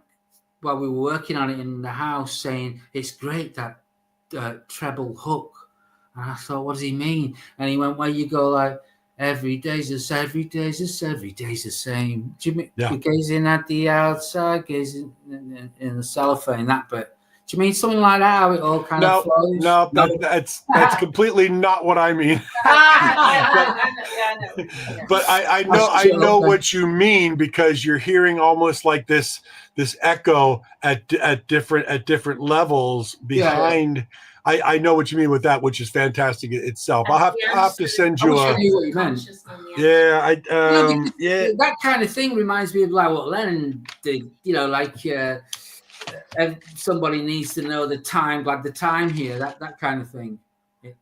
while we were working on it in the house, saying, it's great, that treble hook. And I thought, what does he mean? And he went, well, you go like, every day's the same. Do you mean you're gazing at the outside, gazing in the cellophane, that bit? Do you mean something like that, how it all kind of flows? No, that's completely not what I mean. But I know what you mean, because you're hearing almost like this echo at different levels behind. Yeah. I know what you mean with that, which is fantastic itself. I'll have to send you what you meant. That kind of thing reminds me of like what Lennon did. Like somebody needs to know the time, like the time here, that kind of thing. Do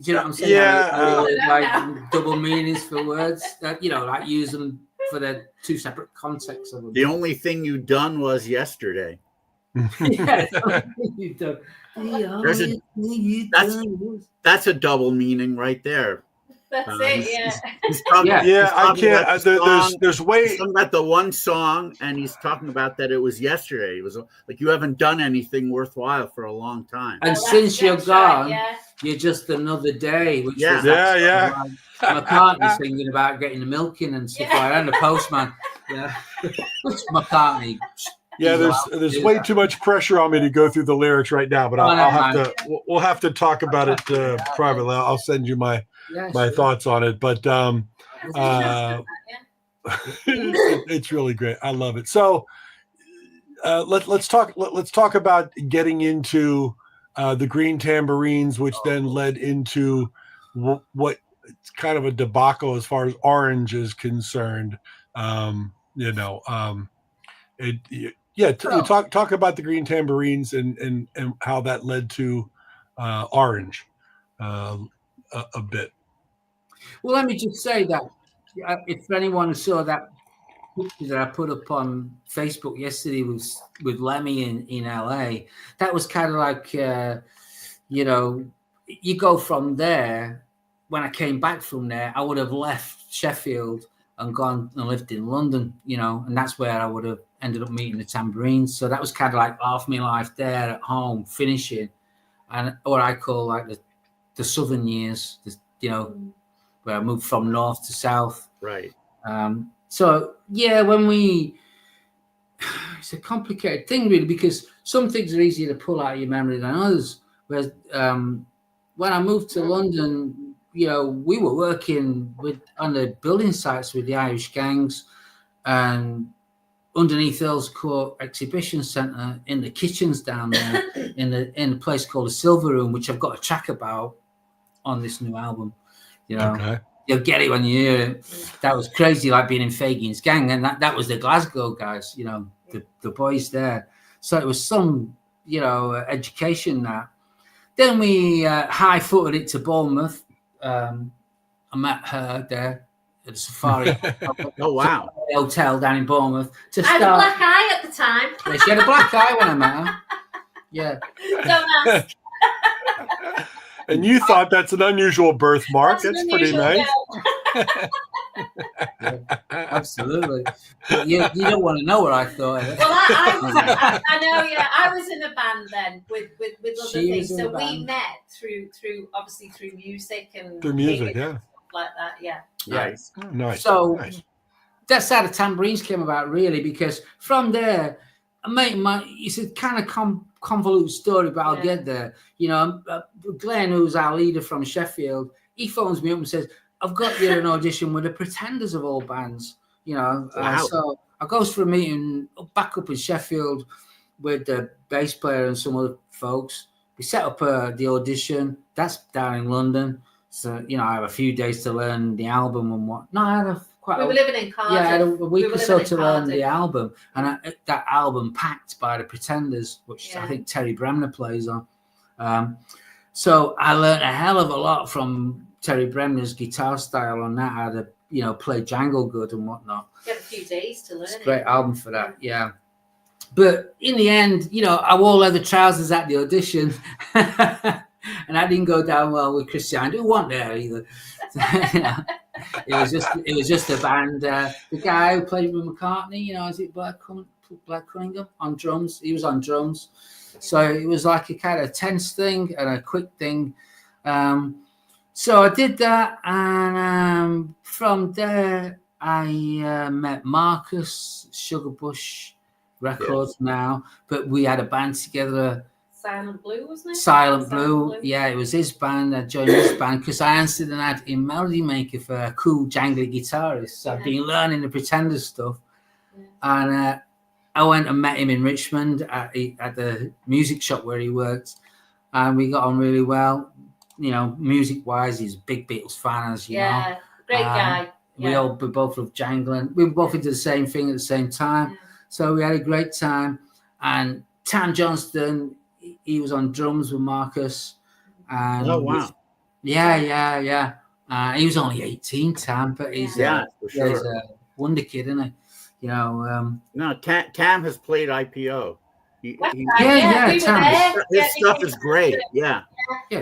you know what I'm saying? Yeah. Like double meanings for words. That like use them for their two separate contexts of them. The only thing you done was yesterday. Yeah, that's a double meaning right there. That's it. He's talking, I can't. There's way. He's talking about the one song, and he's talking about that it was yesterday. It was like you haven't done anything worthwhile for a long time. And since you're gone, you're just another day. Which McCartney singing about getting the milk in and stuff like that, and the postman. Yeah, which McCartney. Yeah, there's way too much pressure on me to go through the lyrics right now, but we'll have to talk about it privately. I'll send you my thoughts on it, but it's really great. I love it. So let's talk about getting into the Green Tambourines, which then led into what it's kind of a debacle as far as Orange is concerned. Talk about the Green Tambourines and how that led to Orange a bit. Well, let me just say that if anyone saw that picture that I put up on Facebook yesterday with Lemmy in LA, that was kind of like you go from there. When I came back from there, I would have left Sheffield and gone and lived in London, and that's where I would have ended up meeting the Tambourines. So that was kind of like half my life there at home, finishing, and what I call like the southern years, where I moved from north to south. Right. So yeah, it's a complicated thing really, because some things are easier to pull out of your memory than others. Whereas when I moved to London, we were working on the building sites with the Irish gangs, and underneath Earl's Court Exhibition Centre, in the kitchens down there, in a place called the Silver Room, which I've got a track about on this new album. Okay. You'll get it when you hear it. That was crazy, like being in Fagin's gang, and that was the Glasgow guys, the boys there. So it was some, education that. Then we high-footed it to Bournemouth. I met her there at the Safari. Oh, wow. Hotel down in Bournemouth. I had a black eye at the time. Yeah, she had a black eye when I met her. Yeah. Don't ask. And you thought that's an unusual birthmark. That's pretty unusual, nice. Yeah, absolutely. But you don't want to know what I thought. Well, I know, yeah. I was in a band then with other She was things. in So a we band. met through obviously through music and Through music, gigs and yeah. stuff like that. Yeah. Nice. Oh, nice. So nice. that's how the tambourines came about, really, because from there, a mate of mine, it's a kind of convoluted story, but I'll get there. You know, Glenn, who's our leader from Sheffield, he phones me up and says, I've got you an audition with the Pretenders of all bands, you know. Wow. So I goes for a meeting back up in Sheffield with the bass player and some other folks. We set up the audition. That's down in London. So, you know, I have a few days to learn the album and what. No, I had We were living in Cardiff. I had a week We were or so living to in learn Cardiff. the album. And that album packed by the Pretenders, which I Yeah. think Terry Bremner plays on. So I learned a hell of a lot from Terry Bremner's guitar style on that, how to, you know, play Jangle good and whatnot. You had a few days to learn It's a it. great album for that, yeah. But in the end, you know, I wore leather trousers at the audition, and I didn't go down well with Christian. I didn't want there either. You know, it was just a band. The guy who played with McCartney, you know, is it Blair Cunningham on drums? He was on drums, so it was like a kind of tense thing and a quick thing. So I did that, and from there I met Marcus, Sugarbush Records now, but we had a band together. Silent Blue, wasn't it? Silent Blue, yeah, it was his band. I joined his band because I answered an ad in Melody Maker for a cool jangly guitarist. So I've been learning the Pretenders stuff, and I went and met him in Richmond at the music shop where he worked, and we got on really well. You know, music-wise, he's a big Beatles fan, as you know. Great guy. We both love jangling. We were both into the same thing at the same time. Yeah. So we had a great time. And Tam Johnston, he was on drums with Marcus. And Oh, wow. Yeah. He was only 18, Tam, but he's, For he's sure. a wonder kid, isn't he? You know, No, Tam has played IPO. He- Yeah, yeah, we were Tam. there. his stuff is great. Yeah.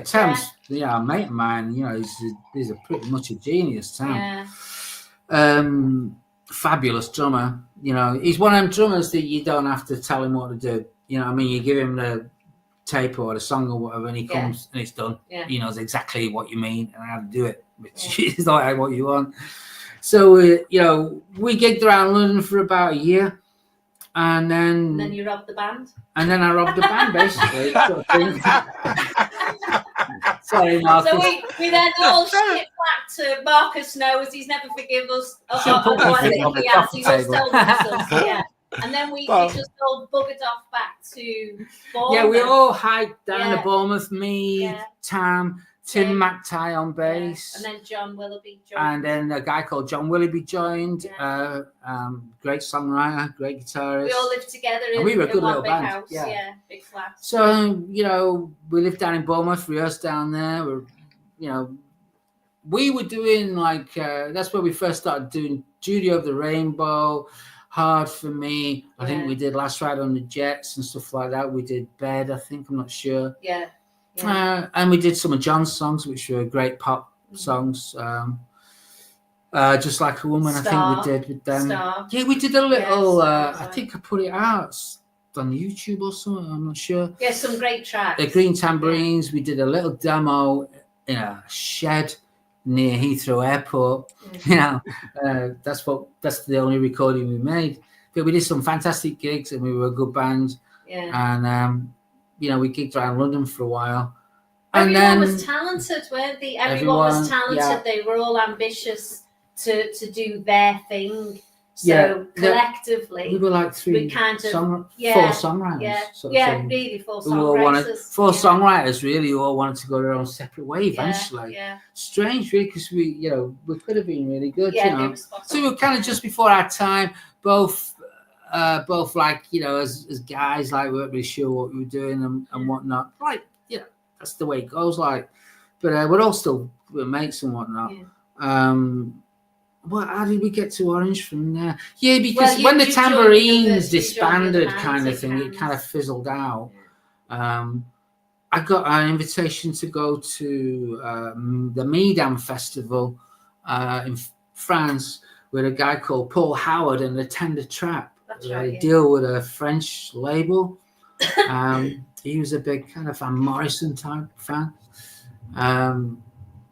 Tam's a mate of mine. You know, he's a pretty much a genius, Tam. Yeah. Fabulous drummer. You know, he's one of them drummers that you don't have to tell him what to do. You know what I mean? You give him the tape or the song or whatever, and he comes and it's done. Yeah. He knows exactly what you mean and how to do it, which is like what you want. So, you know, we gigged around London for about a year. And then you robbed the band. I robbed the band, basically. Sort of thing. Sorry, Marcus. So we then all shipped back to Marcus knows he's never forgiven us. She'll put my I feet think on the he has. coffee He was table. told us, yeah. And then we just all buggered off back to Bournemouth. Yeah, we all hiked down to Yeah. Bournemouth. Me, Yeah. Tim Tim. McTighe on bass. And then John Willoughby joined. And then a guy called John Willoughby joined. Yeah. Great songwriter, great guitarist. We all lived together in, And we were a good in one little big band, house. yeah. Yeah, big flat. So, you know, we lived down in Bournemouth, rehearsed down there. You know, we were doing like, that's where we first started doing Judy of the Rainbow, Hard for Me. I think we did Last Ride on the Jets and stuff like that. We did Bed, I think, I'm not sure. Yeah. And we did some of John's songs, which were great pop songs. Just Like a Woman, Star. I think we did with them. Star. Yeah, we did a little, Yes, I think I put it out on YouTube or something, I'm not sure. Yeah, some great tracks. The Green Tambourines, we did a little demo in a shed near Heathrow Airport. You know, that's the only recording we made. But we did some fantastic gigs and we were a good band. Yeah. And, you know, we gigged around London for a while. And Everyone then was talented, weren't they? Everyone was talented. yeah. They were all ambitious to do their thing. So Yeah, collectively, we were like we kind of four songwriters. yeah, sort of thing. really four We all wanted, songwriters. four songwriters really who all wanted to go their own separate way eventually. Yeah, Strange, really, because we could have been really good, yeah, you they know. were spot So we on. were kind of just before our time, both like, you know, as guys, like, we weren't really sure what we were doing and whatnot. Like, you know, that's the way it goes, like. But we're all still mates and whatnot. Yeah. Well, how did we get to Orange from there? Yeah, because Well, when the you joined Tambourines you joined the disbanded, band, kind of so thing, it kind kind of- of fizzled out. I got an invitation to go to the Midam Festival in France with a guy called Paul Howard and the Tender Trap. That's They right. Yeah. deal with a French label. He was a big kind of Van Morrison type fan.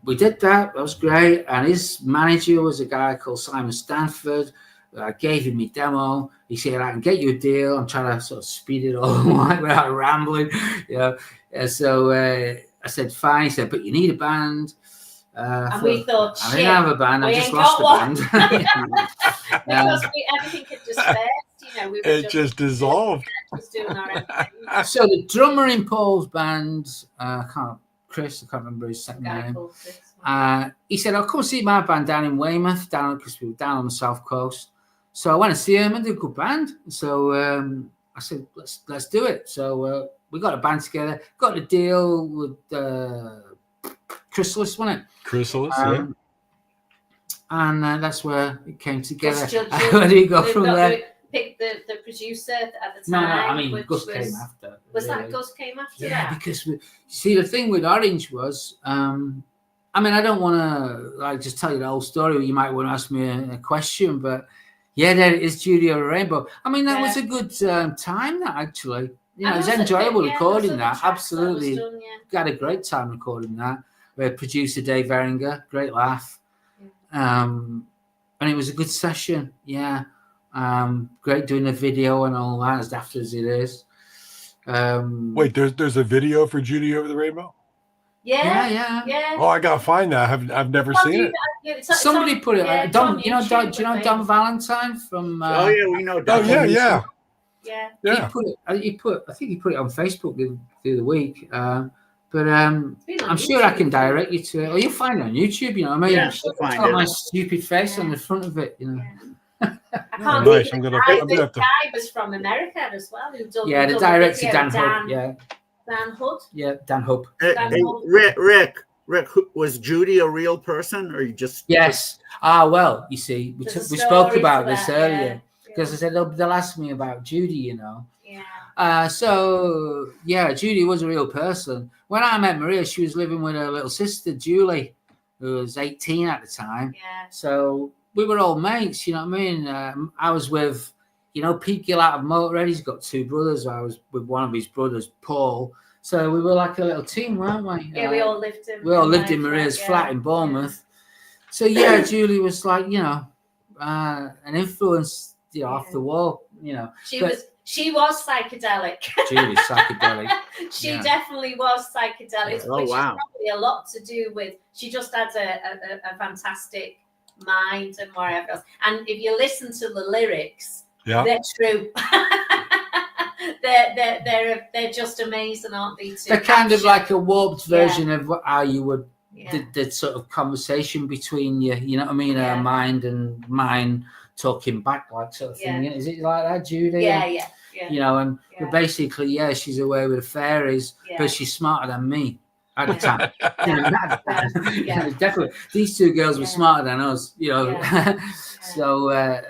We did that. That was great. And his manager was a guy called Simon Stanford. I gave him my demo. He said, "I can get you a deal." I'm trying to sort of speed it all without rambling, you know. So I said, "Fine." He said, "But you need a band." And we thought, I shit, didn't have a band. I we just ain't lost got the band. because everything had dispersed, you know. We were It just dissolved. just doing our own thing. So the drummer in Paul's band, Chris, I can't remember his second Guy name. called Chris. He said, "I'll come see my band down in Weymouth, because we were down on the south coast." So I went to see him, and they're a good band. So I said, "Let's do it." So we got a band together, got a deal with Chrysalis, wasn't it? Chrysalis, And that's where it came together. Just Where do you go from there? Pick the producer at the No, time. I mean, which Gus was, came after. Was really. that Gus came after Yeah, that? because see, the thing with Orange was, I mean, I don't want to like just tell you the whole story. You might want to ask me a question, but yeah, there is Judy or Rainbow. I mean, that was a good time. That actually, you know, it was enjoyable recording that. Absolutely, got a great time recording that. We had producer Dave Veringer, great laugh, and it was a good session. Yeah, great doing the video and all that, as daft as it is. Wait, there's a video for Judy Over the Rainbow? Yeah. Oh, I gotta find that. I've never seen it. Somebody put it. Don, do you know Don Valentine from? Oh yeah, we know. Oh yeah. Yeah. He put. I think he put it on Facebook the other week. But I'm sure I can direct you to it. Or you'll find it on YouTube. You know what I mean? Yeah, It's we'll got find my it. stupid face on the front of it. You know. I Oh, can't nice. think I'm of gonna the have to. guy was from America as well. Who done, Yeah, the done director video, Dan Hood. Yeah, Dan Hood. yeah, Dan Hood. Hey, Rick, was Judy a real person, or you just? Yes. Well, you see, we There's a spoke story about to this that, earlier because I said they'll ask me about Judy. You know. Yeah. So yeah, Judy was a real person. When I met Maria, she was living with her little sister Julie, who was 18 at the time. Yeah. So we were all mates, you know what I mean? I was with, you know, Pete Gill out of Motorhead. He's got two brothers. I was with one of his brothers, Paul. So we were like a little team, weren't we? Yeah, we all lived in Maria's flat in Bournemouth. So yeah, Julie was like, you know, an influence, you know, off the wall, you know. She was psychedelic. Julie's psychedelic. She definitely was psychedelic. Oh, which wow. is probably a lot to do with. She just had a fantastic mind and whatever else. And if you listen to the lyrics, they're true. they're just amazing, aren't they? They're kind of like a warped version of how you would Yeah. the sort of conversation between you know what I mean, Yeah. mind and mine talking back like sort of thing. Is it like that, Judy? Yeah. You know, and but basically, she's away with the fairies, but she's smarter than me at the time. Definitely, these two girls were smarter than us. You know, so.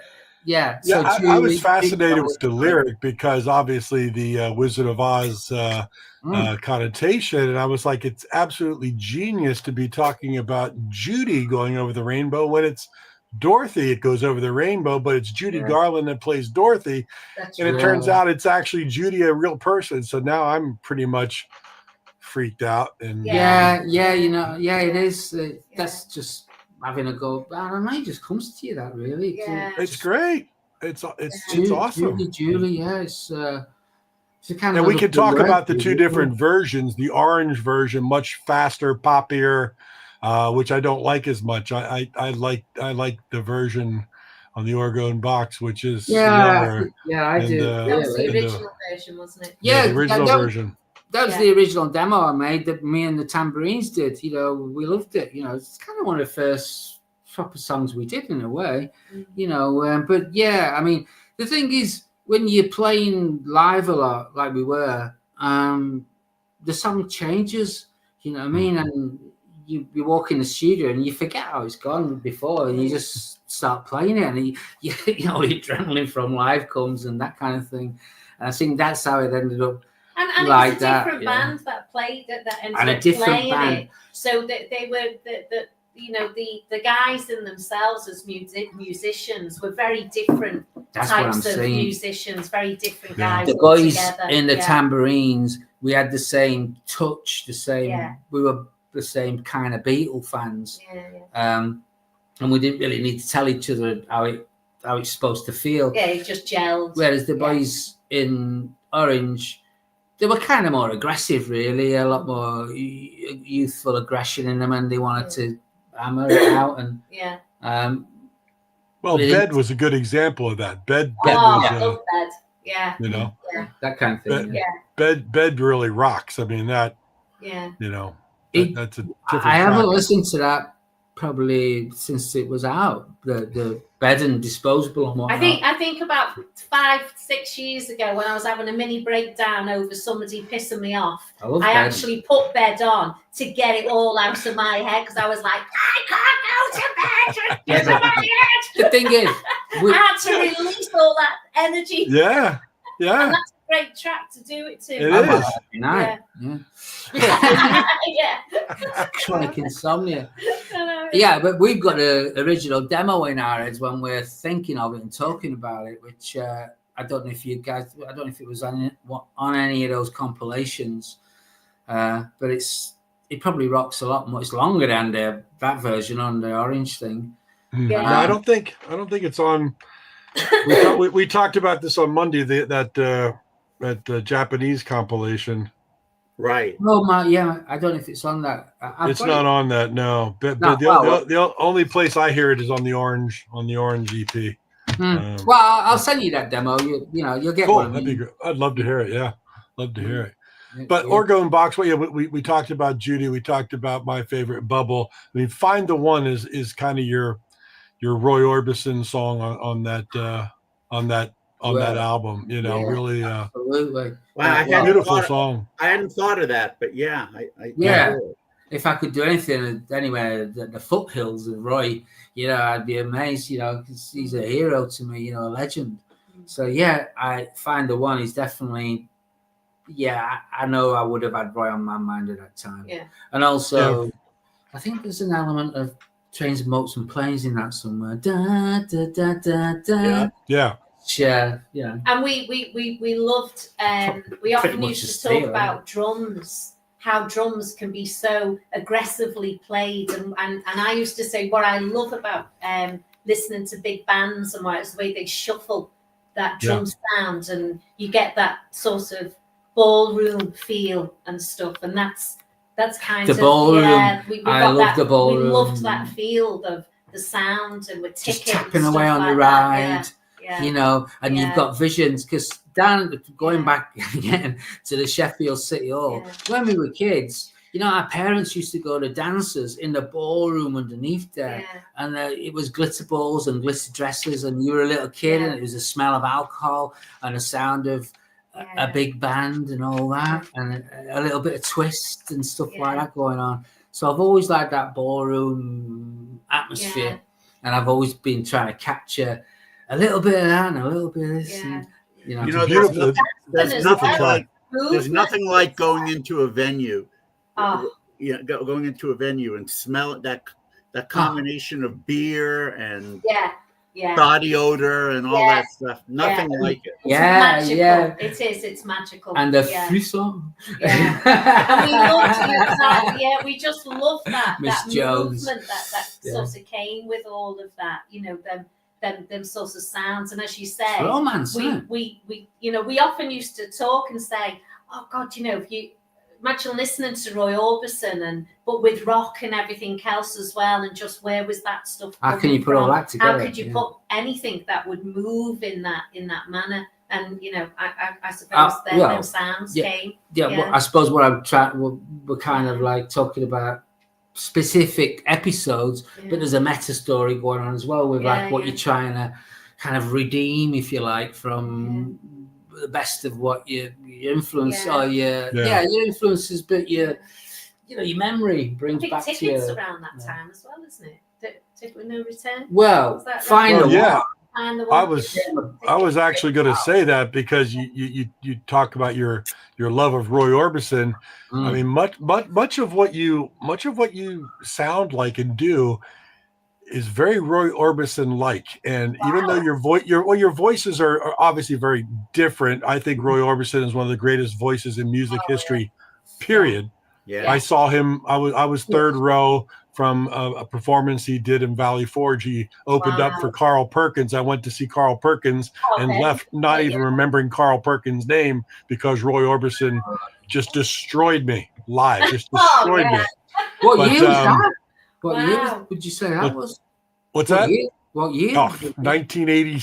So I was fascinated with the lyric because obviously the Wizard of Oz connotation, and I was like, it's absolutely genius to be talking about Judy going over the rainbow when it's Dorothy. It goes over the rainbow, but it's Judy Garland that plays Dorothy, and it turns out it's actually Judy, a real person. So now I'm pretty much freaked out. And you know, it is. That's just. Having a go, I don't know, it just comes to you that really. It's great. It's awesome. Julie, it's a kind of. And we can talk about the two different versions. The orange version, much faster, poppier, which I don't like as much. I like the version on the Orgone Box, which is slower. I do. That was the original version, wasn't it? Yeah, the original version. That was the original demo I made that me and the Tambourines did. You know, we loved it. You know, it's kind of one of the first proper songs we did in a way. You know, but yeah, I mean, the thing is, when you're playing live a lot, like we were, the song changes. You know what I mean? And you walk in the studio and you forget how it's gone before, and you just start playing it, and you know, the adrenaline from live comes and that kind of thing. And I think that's how it ended up. And like it was a that, different band that played that ended And a up different playing band. it. So that they were the guys in themselves as musicians were very different That's what I'm types of saying. musicians, very different Yeah. guys. The boys together. in the Yeah. tambourines, we had the same touch, the same. Yeah. We were the same kind of Beatle fans, Yeah. and we didn't really need to tell each other how it's supposed to feel. Yeah, it just gelled. Whereas the boys in Orange, they were kind of more aggressive, really, a lot more youthful aggression in them, and they wanted to hammer it out. And Yeah. Well, Really? Bed was a good example of that. Bed Oh, was, I love Bed. Yeah. you know, that kind of thing. Bed really rocks. I mean, that, Yeah. you know, It- that's a different I haven't track. listened to that probably since it was out. The Bed and Disposable and whatnot. I think about 5-6 years ago when I was having a mini breakdown over somebody pissing me off, I love I Bed. actually put Bed on to get it all out of my head because I was like, I can't go to bed. It's in my head. The thing is, I had to release all that energy. Yeah. And Yeah. that's a great track to do it to. It I is. might every night. Yeah. Yeah. Chronic insomnia. I know. Yeah, but we've got an original demo in our heads when we're thinking of it and talking about it, which I don't know if you guys, I don't know if it was on any of those compilations, but it probably rocks a lot more. It's longer than that version on the Orange thing. Yeah. No, I don't think it's on. We talked about this on Monday. That Japanese compilation. Right. Oh my, yeah, I don't know if it's on that. It's not on that. No, but No, the only place I hear it is on the Orange EP. Well, I'll send you that demo. You'll get Cool. one. That'd be great. I'd love to hear it. Yeah, love to hear it. Yeah, But yeah. Orgone Box, well, yeah, we talked about Judy. We talked about my favorite Bubble. I mean, Find the One is kind of your Roy Orbison song on that album. You know, Yeah. really Absolutely. Wow, I hadn't beautiful thought- song. I hadn't thought of that, but yeah, I Yeah. did. If I could do anything anywhere, the foothills of Roy, I'd be amazed, because he's a hero to me, a legend. So yeah, I Find the One is definitely, I know I would have had Roy on my mind at that time. Yeah. And also, I think there's an element of Trains, Boats and Planes in that somewhere. Da, da, da, da, da. Yeah. Yeah. And we loved we often much used a to steal, talk about drums, how drums can be so aggressively played, and I used to say what I love about listening to big bands and it's the way they shuffle that drum sound, and you get that sort of ballroom feel and stuff, and that's kind The of ballroom. we I got love that, the ballroom. we loved that feel of the sound, and we're Just ticking tapping away on the ride. Yeah. And Yeah. you've got visions because going back again to the Sheffield City Hall, when we were kids, our parents used to go to dances in the ballroom underneath there, and it was glitter balls and glitter dresses, and you were a little kid, and it was the smell of alcohol and the sound of a big band and all that, and a little bit of twist and stuff like that going on. So I've always liked that ballroom atmosphere, and I've always been trying to capture a little bit of that and a little bit of this. And, Beautiful. There's nothing like going into a venue. Oh. Going into a venue and smell that combination of beer and body odor and all that stuff. Nothing like it. It's magical. Yeah. It is. It's magical. And the frisson. And we loved it. We just love that. Miss that Jones. movement that sort of came with all of that. Them sorts of sounds. And as you say, romance. We often used to talk and say, oh God, if you imagine listening to Roy Orbison but with rock and everything else as well, and just where was that stuff? How can you put all that together? How could you put anything that would move in that manner? And I suppose them sounds came. Well, I suppose what I'm we're kind of like talking about specific episodes, but there's a meta story going on as well with what you're trying to kind of redeem, if you like, from the best of what your influence or your influences, but your memory brings back to you. Tickets around that time as well, isn't it? Ticket with No Return. Well, Is that right? Find the One. find the I one. was actually going to say that because you talk about your love of Roy Orbison. I mean, much of what you sound like and do is very Roy Orbison like. And even though your voices are obviously very different, I think Roy Orbison is one of the greatest voices in music history. Period. Yeah. I saw him. I was third row from a performance he did in Valley Forge. He opened up for Carl Perkins. I went to see Carl Perkins and left not even remembering Carl Perkins' name because Roy Orbison just destroyed me live. Just destroyed me. What But, year was that? What Wow. year would you say that was? What's What that? year? What year? Oh,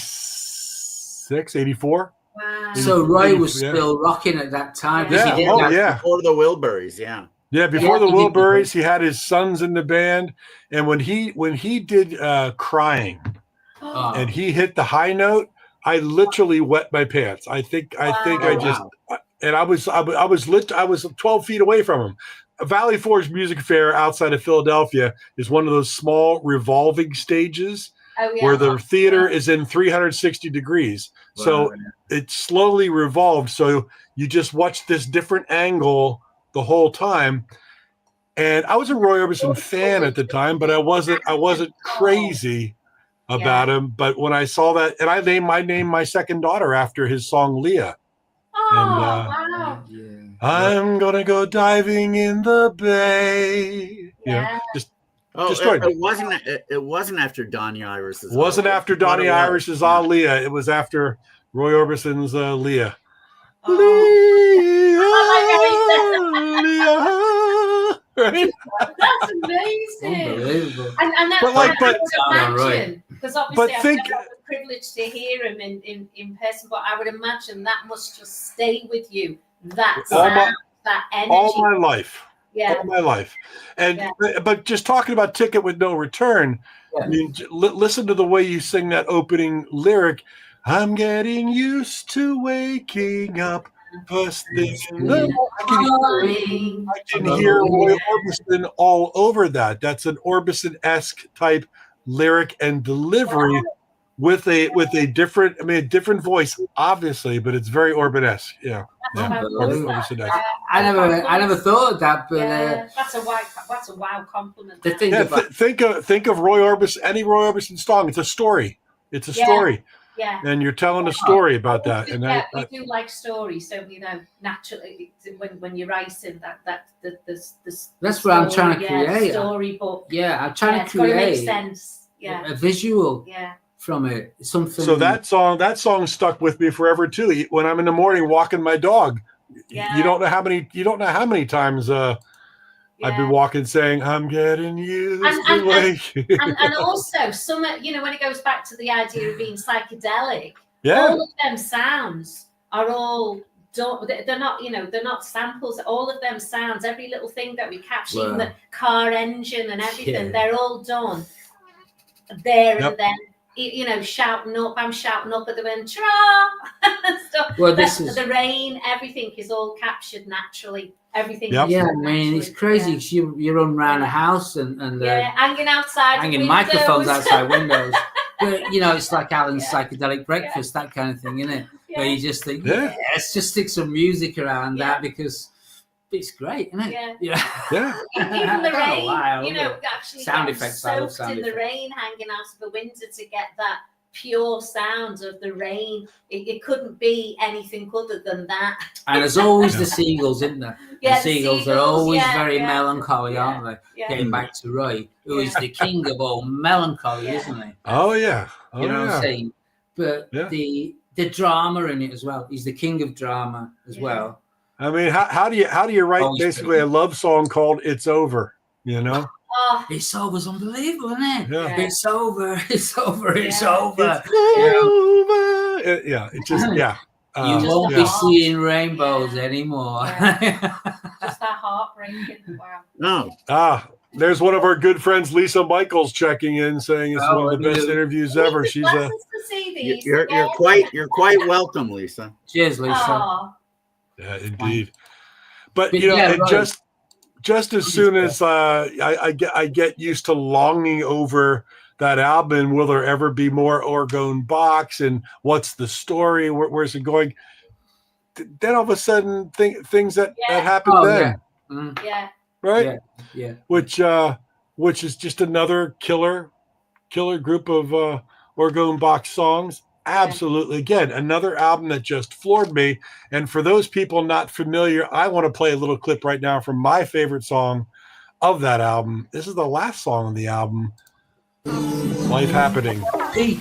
1986, 84. Wow. So Roy was Yeah. still rocking at that time. 'cause Yeah. he did Oh, that- yeah. Before the Wilburys, yeah. Yeah, before Yeah, the he did the- Wilburys, he had his sons in the band, and when he did "Crying" Oh. and he hit the high note, I literally wet my pants. I think I just, and I was 12 feet away from him. Valley Forge Music Fair outside of Philadelphia is one of those small revolving stages where the theater is in 360 degrees. So it slowly revolved. So you just watch this different angle the whole time. And I was a Roy Orbison fan at the time, but I wasn't crazy about him. But when I saw that, and I named my second daughter after his song Leah. Wow. I'm gonna go diving in the bay. Yeah. Just Oh, destroyed me. it wasn't after Donnie Iris's. Wasn't album. after Donnie What it was. Irish's Leah. It was after Roy Orbison's Leah. Oh. Leah. Right? That's amazing. Unbelievable. And that's But like, what I but- would imagine, because obviously but I've think- never had the privilege to hear him in person, but I would imagine that must just stay with you. That All my- sound, that energy. all my life. Yeah. All my life. And but just talking about Ticket with No Return, I mean, listen to the way you sing that opening lyric. I'm getting used to waking up first thing in the morning. I can hear Roy Orbison all over that. That's an Orbison-esque type lyric and delivery with a different, I mean, a different voice, obviously, but it's very Orbison-esque. Yeah. Orbison-esque. I never thought of that, but that's a wow compliment. the thing Yeah, about think of Roy Orbison, any Roy Orbison song. It's a story. It's a story. Yeah. And you're telling a story about that. And we do like stories, so naturally when you're writing that's what I'm trying to create. Storybook. Yeah, I'm trying to It's got to make create sense. Yeah. a visual Yeah. from it. Something. so that song stuck with me forever too. When I'm in the morning walking my dog, you don't know how many times I've been walking saying, I'm getting used to waking. and also some, when it goes back to the idea of being psychedelic, Yeah. all of them sounds are all done. They're not samples. All of them sounds, every little thing that we capture, even the car engine and everything, they're all done there and then. Shouting up. I'm shouting up at the wind. Stuff. Well, The rain. Everything is all captured naturally. Everything. Yep. Yeah, I mean, it's crazy. 'Cause you run around a house and hanging outside. hanging windows. microphones outside windows. But it's like Alan's psychedelic breakfast, that kind of thing, isn't it? Where you just think, let's just stick some music around that because it's great, isn't it? Yeah. Yeah. Even the I don't know why, I rain, love it. actually Sound getting effects, I love soaked sound in the effects. rain, hanging out of the window to get that pure sound of the rain. It couldn't be anything other than that. And there's always the seagulls, isn't there? Yeah, the seagulls are always very yeah. melancholy, Yeah. aren't they? Yeah. Getting back to Roy, who is the king of all melancholy, isn't he? Oh yeah. Oh, You know what yeah. I'm saying? But the drama in it as well. He's the king of drama as well. I mean, how do you write Always basically a love song called "It's Over"? Oh, It's over's unbelievable, isn't it? Yeah. It's over. It's over. It's Yeah. over. Over. Yeah. It just You won't yeah. be seeing rainbows anymore. just that heartbreaking. Wow. No, There's one of our good friends, Lisa Michaels, checking in, saying it's Oh, one of the best interviews ever. She's a Blessings to see these. you're quite welcome, Lisa. Cheers, Lisa. Oh, yeah, indeed. But But it right. just as soon as I get used to longing over that album, and will there ever be more Orgone Box, and what's the story? Where's it going? Then all of a sudden, things that happened then, Yeah. right? Yeah. Which is just another killer group of Orgone Box songs. Absolutely. Again, another album that just floored me. And for those people not familiar, I want to play a little clip right now from my favorite song of that album. This is the last song on the album, Life Happening. Hey.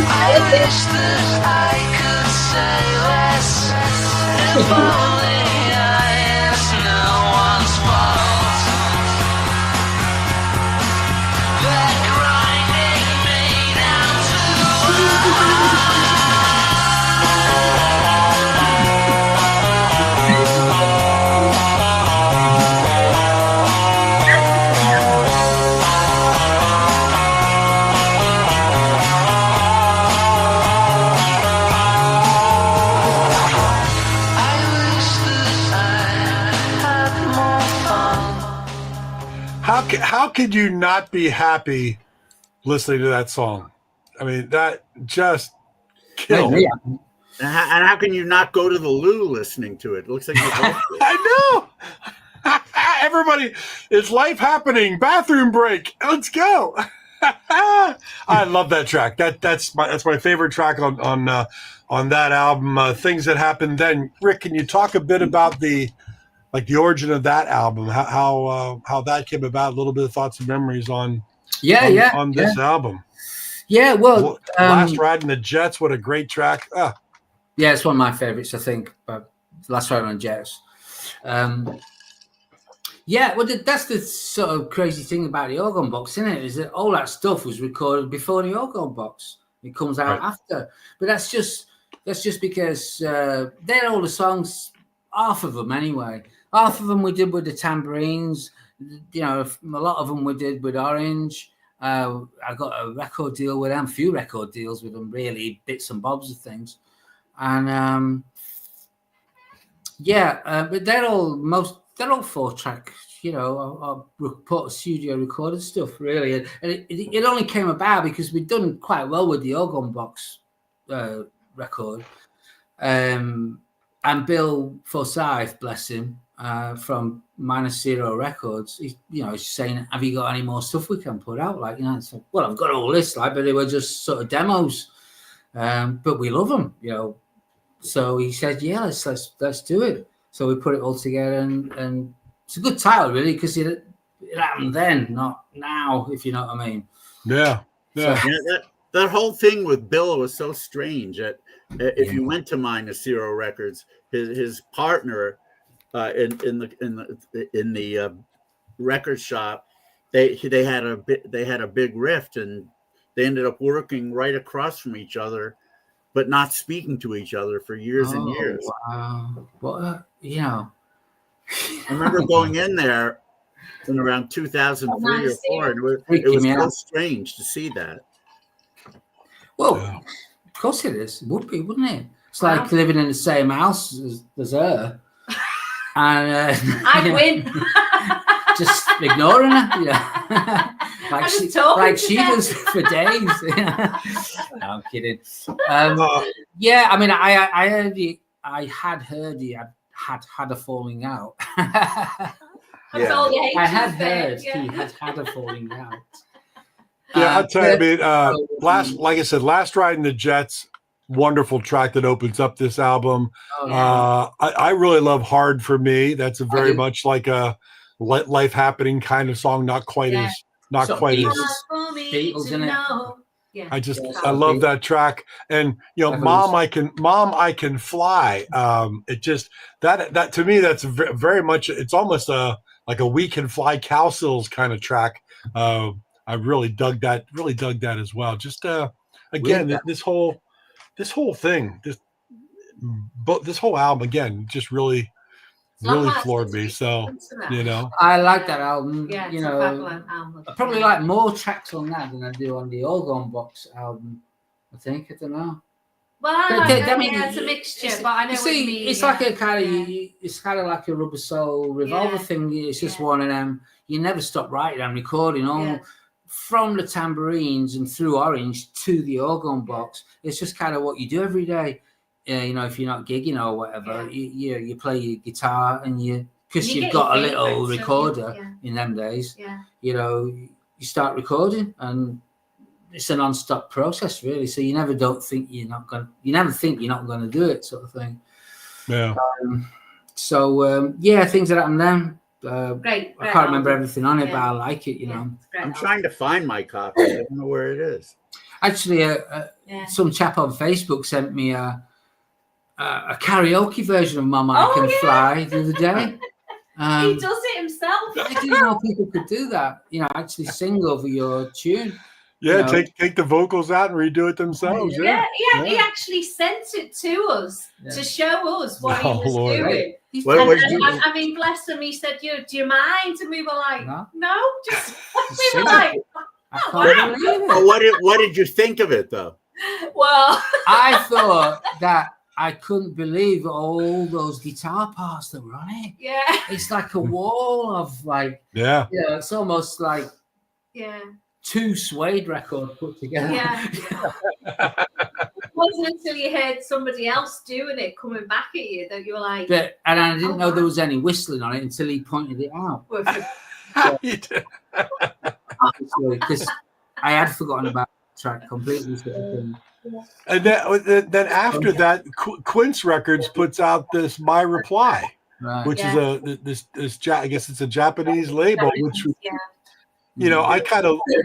I wish that I could say less. If only it's no one's fault. That grinding me down How could you not be happy listening to that song? I mean, that just killed. And how can you not go to the loo listening to it? It looks like you're both good. I know. Everybody, it's Life Happening. Bathroom break. Let's go. I love that track. That's my favorite track on that album. Things that happened then. Rick, can you talk a bit about the origin of that album? How that came about? A little bit of thoughts and memories on this album. Yeah, well, Last Ride in the Jets. What a great track. Yeah, it's one of my favorites, I think. Last Ride on Jets. Yeah, well, that's the sort of crazy thing about the Orgone Box, isn't it? Is that all that stuff was recorded before the Orgone Box. It comes out after, but that's just because they're all the songs. Half of them, anyway. Half of them we did with the tambourines. You know, a lot of them we did with Orange. I got a record deal with them, a few record deals with them, really, bits and bobs of things. And but they're all 4-track, you know, put studio recorded stuff, really. And it only came about because we'd done quite well with the Orgone Box record. And Bill Forsyth, bless him, from Minus Zero Records, he's saying, have you got any more stuff we can put out? Like, you know, so, well, I've got all this, but they were just sort of demos. But we love them, you know. So he said, yeah, let's do it. So we put it all together, and it's a good title, really, because it happened then, not now, if you know what I mean. Yeah. So, that whole thing with Bill was so strange. That if you went to Minus Zero Records, his partner in the record shop, they had a big rift, and they ended up working right across from each other but not speaking to each other for years and years. Wow. What, you know. I remember going in there in around 2003 or 4, and it was so strange to see that. Well, Yeah. of course it is. It would be, wouldn't it? It's like living in the same house as her. And I'd win. Just ignoring her, like she does for days. No, I'm kidding. Yeah, I mean, I heard I had heard he had a falling out. That's all you hate I to had say, heard yeah. he had a falling out. Yeah, I'll tell you, I mean, like I said, Last Ride in the Jets, wonderful track that opens up this album. Oh, yeah. I really love Hard for Me. That's a very much like a life happening kind of song, not quite as Beatles, Beatles in it. Yeah. I love that track. And Mom, I Can Fly. It just that to me, that's very much, it's almost like a We Can Fly Cowsills kind of track. I really dug that as well. Just again, this whole thing, this whole album again, just really floored me. So I like that album. Yeah, you it's know, a fabulous album. I probably like more tracks on that than I do on the Orgone Box album. I think, I don't know. Well, I mean, it's a mixture, but I know what you mean. It's like a kind of it's kind of like a Rubber Soul Revolver thing. It's just one of them. You never stop writing and recording all from the tambourines and through Orange to the Orgone Box. It's just kind of what you do every day. If you're not gigging or whatever, you play your guitar and because you've got a little recorder in them days. Yeah. You start recording and it's a non-stop process, really. So you never think you're not going to do it, sort of thing. Yeah. Things that happen then. Great. I can't remember everything on it, but I like it. I'm trying to find my copy. I don't know where it is. Actually, some chap on Facebook sent me a karaoke version of Mama I Can Fly the other day. He does it himself. I didn't know people could do that. Actually sing over your tune. Yeah, take the vocals out and redo it themselves. Yeah. He actually sent it to us to show us what he was doing. I mean, bless him. He said, "Do you mind?" And we were like, "No, just." We were like, I can't believe it. Well, what did you think of it, though? Well, I thought that I couldn't believe all those guitar parts that were on it. Yeah, it's like a wall of it's almost like two Suede records put together. Yeah. It wasn't until you heard somebody else doing it coming back at you that you were like, and I didn't know there was any whistling on it until he pointed it out. Because I had forgotten about the track completely. Sort of thing. And then after that, Quince Records puts out this My Reply, which is this I guess it's a Japanese label, which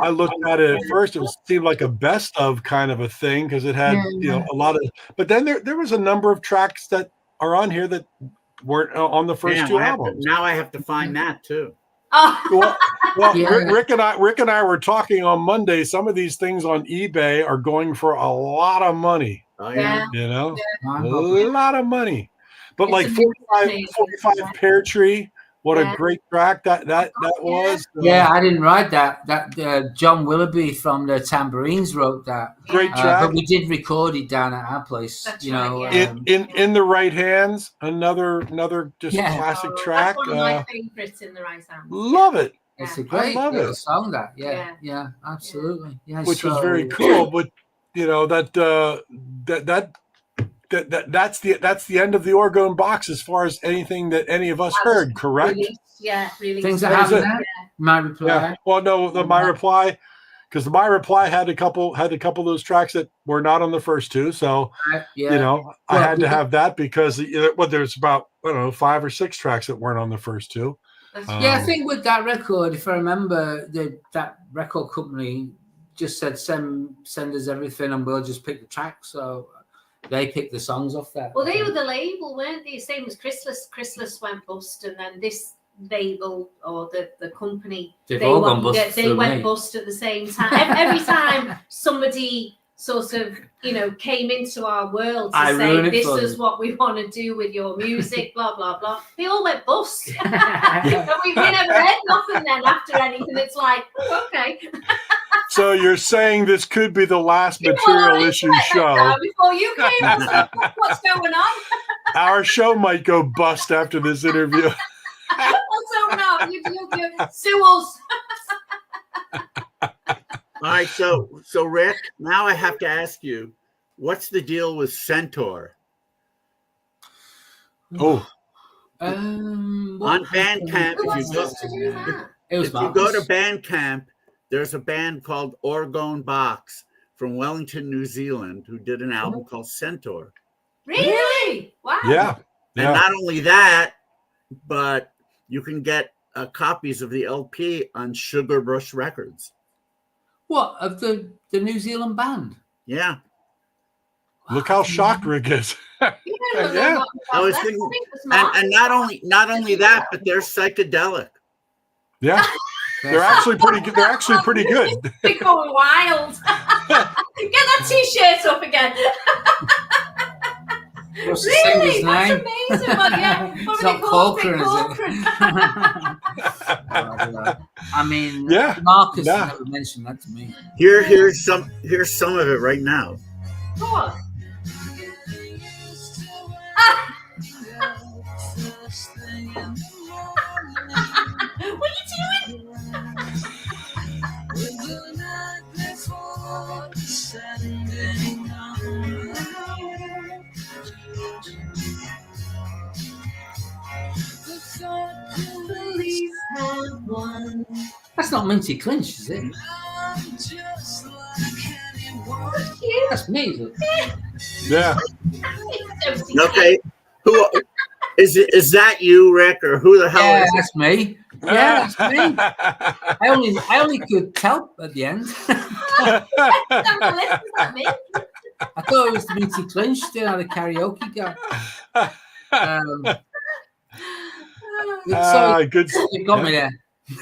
I looked at it at first. It seemed like a best of kind of a thing because it had a lot of. But then there was a number of tracks that are on here that weren't on the first two albums. Now I have to find that too. Well, Rick and I were talking on Monday. Some of these things on eBay are going for a lot of money. Oh yeah, a lot of money. But it's like 45 Pear Tree. What a great track that was. Yeah, I didn't write that. That John Willoughby from the Tambourines wrote that. Great track. But we did record it down at our place. That's in the Right Hands, another just classic track. That's one of my favorites, In the Right Hands. Love it. It's a great song. That absolutely. Yeah, which was very cool. But that's the end of the Orgone Box as far as anything that any of us heard, correct? Really. Things that happened there. My Reply. Yeah. Well, no, the My Reply, because the My Reply had a couple of those tracks that were not on the first two. So I had to have that because there's about 5 or 6 tracks that weren't on the first two. I think with that record, if I remember, that record company just said send us everything and we'll just pick the tracks. So they picked the songs off that. Well, they were the label, weren't they? Same as Chrysalis. Chrysalis went bust, and then this label or the company they went bust at the same time. Every time somebody sort of, came into our world to I say, ruined it this for is them. what we want to do with your music, blah, blah, blah. They all went bust. And we never heard nothing then after anything. It's like, oh, okay. So you're saying this could be the last You were material on issue internet show. now before you came. I was like, what's going on? Our show might go bust after this interview. What's going on? You sue us. All right, so Rick, now I have to ask you, what's the deal with Centaur? Oh, On what Bandcamp, Who if wants you us to do that? It was if you go to Marcus. Bandcamp, there's a band called Orgone Box from Wellington, New Zealand, who did an album called Centaur. Really? Wow. yeah. And Yeah. not only that, but you can get copies of the LP on Sugar Rush Records. What, of the New Zealand band? Yeah. Look how shocked Rick is. You don't know Yeah. what I was that. thinking- I think it was Mark. And not only that, but they're psychedelic. Yeah, they're actually pretty good. They're actually pretty good. They're going wild. Get that t-shirt up again. What's the Really? singer's That's name? amazing. But yeah, It's what not do they call it? Corcoran, Rick is it? I mean, Yeah. Marcus Yeah. never mentioned that to me. Here's some of it right now. Go on. What are you doing? That's not Minty Clinch, is it? You? That's me. Is it? Yeah. Okay. Who is it? Is that you, Rick, or who the hell Yeah, is it? that's me. Yeah, that's me. I only could tell at the end. I thought it was the Minty Clinch doing the karaoke guy. Good. You got me there.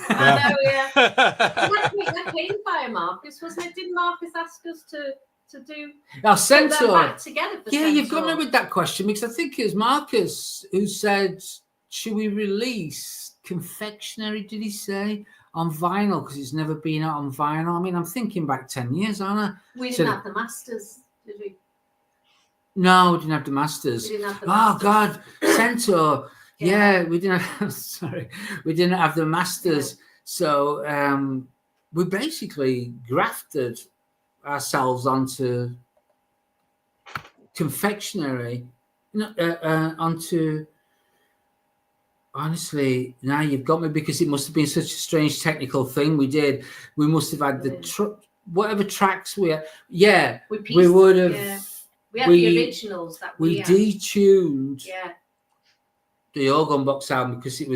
I know, yeah. That came by Marcus, wasn't it? Didn't Marcus ask us to do Now, put them Centaur. back together for Yeah, you've got me Centaur? with that question because I think it was Marcus who said, should we release confectionery, did he say, on vinyl? Because it's never been out on vinyl. I mean, I'm thinking back 10 years, aren't I? We So- didn't have the masters, did we? No, we didn't have the Masters. We didn't have the Oh, masters. God. Centaur. Yeah. Yeah, we didn't have, sorry, we didn't have the Masters. So we basically grafted ourselves onto confectionery, onto, honestly, now you've got me because it must have been such a strange technical thing we did. We must have had whatever tracks we had. Yeah, We, we would have, yeah. We had we- the originals that we had. detuned Yeah. the Orgone Box album because it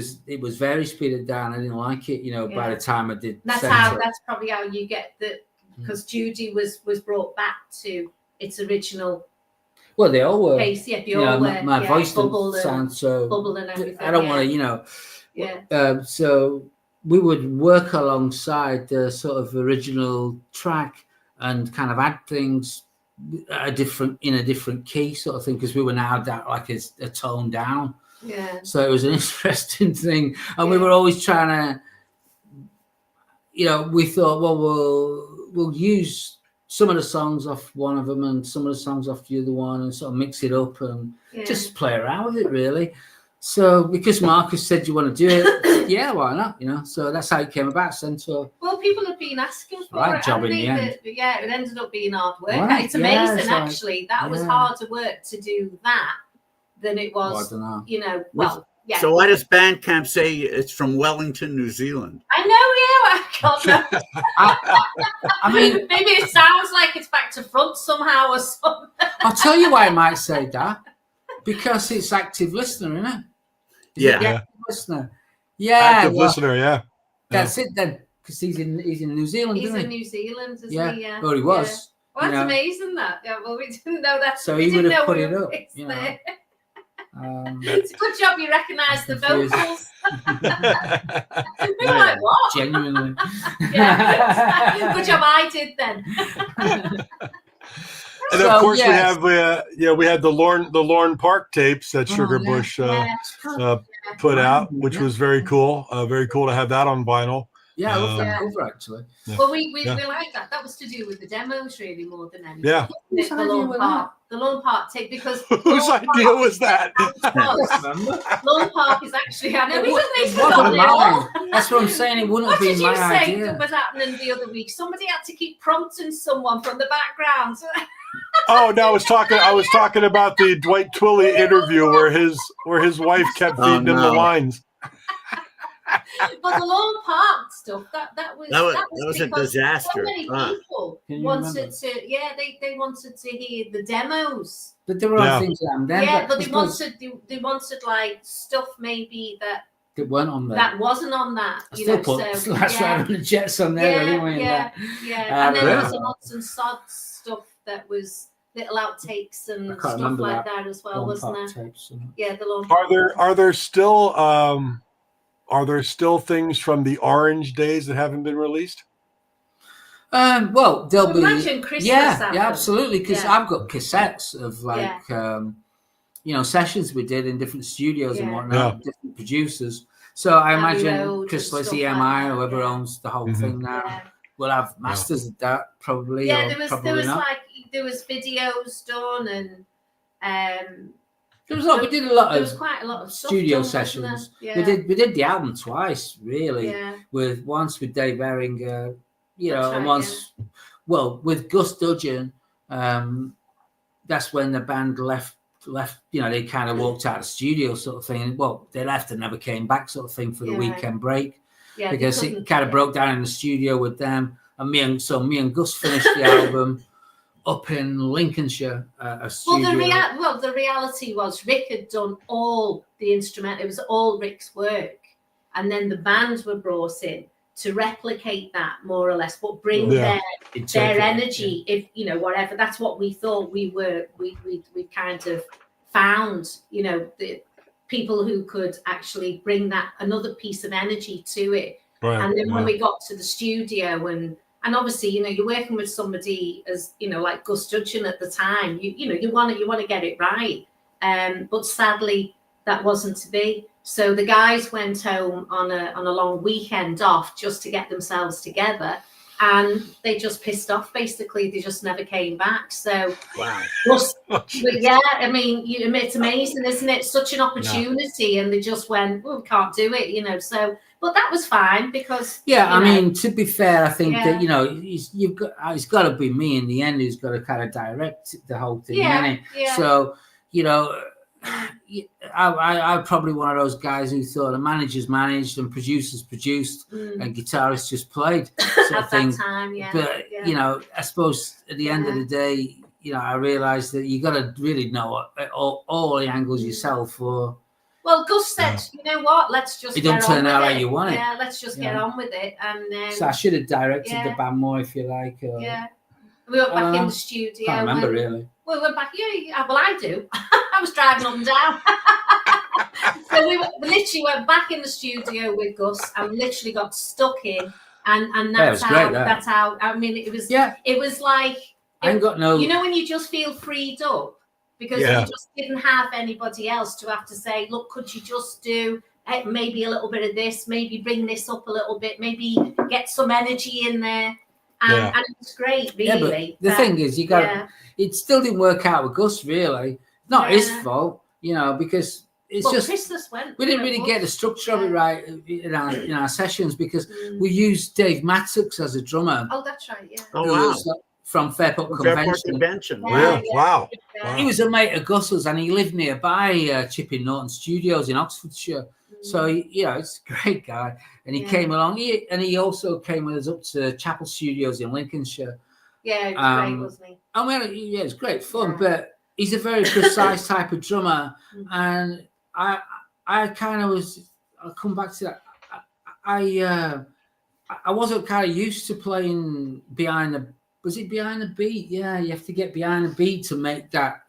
was very speeded down. I didn't like it, by Yeah. the time I did. That's probably how you get the, because Judy was brought back to its original Well, they all were. pace. Yeah, they You know, all were. my voice bubble didn't and, sound so. bubble and everything. I don't yeah. want to, Yeah. So we would work alongside the sort of original track and kind of add things in a different key sort of thing because we were now like a tone down. Yeah. So it was an interesting thing, and we Yeah. were always trying to, we thought, well, we'll use some of the songs off one of them and some of the songs off the other one and sort of mix it up and Yeah. just play around with it, really. So because Marcus said you want to do it, yeah, why not? So that's how it came about. Centaur. Well, people have been asking for Right it. job haven't in the they? end. But yeah, it ended up being hard work. Right, It's yeah, amazing, it's like- actually. That was yeah. harder work to do that than it Well, I was, don't know. well, yeah. So why does Bandcamp say it's from Wellington, New Zealand? I know, yeah. I can't know. I mean, Maybe it sounds like it's back to front somehow or something. I'll tell you why I might say that. Because it's active listener, isn't it? Is Yeah. it the Yeah. active listener. Yeah. Active well, listener, yeah. That's it then. Because he's in New Zealand, He's isn't in he? New Zealand, isn't Yeah. he? Yeah. Or he was. Well, that's you know. amazing that. Yeah, well, we didn't know that. So we he would didn't have know put we it were up, fixed you know. there. Um, It's a good job you recognised the Confused. vocals. We were like, what? genuinely. Yeah. Good job I did then. And of course, we have we had the Lorne Park tapes that Sugar Bush put out, which was very cool. Very cool to have that on vinyl. Yeah, I love that cover actually. Yeah. Well, we like that. That was to do with the demos really more than anything. Yeah. The Lorne Park tape, because Whose idea was that? Lorne Park is actually, I know, It wasn't mine. That's what I'm saying. It wouldn't have What been did you my say idea. that was happening the other week? Somebody had to keep prompting someone from the background. Oh no, I was talking about the Dwight Twilley interview where his wife kept feeding him the lines. But the Lorne Park stuff, that was a disaster. So many people wanted to, they wanted to hear the demos. But there were other things that then. Yeah, but they wanted like stuff maybe that weren't on there. That wasn't on that. I still put Last Ride on the Jets on there anyway. And then there was some odds and sods stuff that was little outtakes and stuff like that as well, wasn't there? Tapes, yeah, the Lorne. Are there still things from the Orange days that haven't been released? Well, there'll be. Christmas absolutely. Because I've got cassettes of sessions we did in different studios and whatnot, different producers. So I imagine Chris Lizzie, EMI, or whoever owns the whole thing now, will have masters of that probably. Yeah, there was videos done and. We did a lot of quite a lot of studio sessions. Yeah. We did the album twice, really. Yeah. Once with Dave Ehringer, and once, with Gus Dudgeon. That's when the band left. They kind of walked out of the studio, sort of thing. Well, they left and never came back, sort of thing, for the weekend break. Yeah, because it kind of broke down in the studio with them, and me and Gus finished the album up in Lincolnshire, a studio. The reality was Rick had done all the instrument. It was all Rick's work, and then the bands were brought in to replicate that more or less, but bring their energy. If whatever, that's what we thought we kind of found. The people who could actually bring that another piece of energy to it. Right, and then when we got to the studio and obviously, you're working with somebody as, like Gus Dudgeon at the time, you want to get it right. But sadly, that wasn't to be. So the guys went home on a long weekend off just to get themselves together, and they just pissed off. Basically, they just never came back. So, wow. It's amazing, isn't it? Such an opportunity, and they just went, we can't do it, So. But that was fine because to be fair, I think that it's got to be me in the end who's got to kind of direct the whole thing. So I'm probably one of those guys who thought the managers managed and producers produced and guitarists just played sort of thing. Time, but I suppose at the end of the day, I realised that you got to really know all the angles yourself. Well, Gus said, you know what, let's just it don't turn out like you want it. Yeah, let's just get on with it. And so I should have directed the band more, if you like. We went back in the studio. I can't remember, really. We went back, well, I do. I was driving up and down. So we literally went back in the studio with Gus and literally got stuck in. And that's how, it was like, I ain't got no... when you just feel freed up? Because you just didn't have anybody else to have to say, look, could you just do maybe a little bit of this, maybe bring this up a little bit, maybe get some energy in there. And it was great, really. The thing is, it still didn't work out with Gus, really. Not his fault, because it's we didn't really get the structure of it right in our sessions, because we used Dave Mattox as a drummer. Oh, that's right, yeah. Oh, wow. From Fairport Convention. Wow. He was a mate of Gus's, and he lived nearby Chipping Norton Studios in Oxfordshire. So, it's a great guy. And he came along. He also came with us up to Chapel Studios in Lincolnshire. Yeah, it was great, wasn't he? It was great fun, but he's a very precise type of drummer. And I kind of I'll come back to that. I wasn't kind of used to playing behind the beat? Yeah, you have to get behind the beat to make that.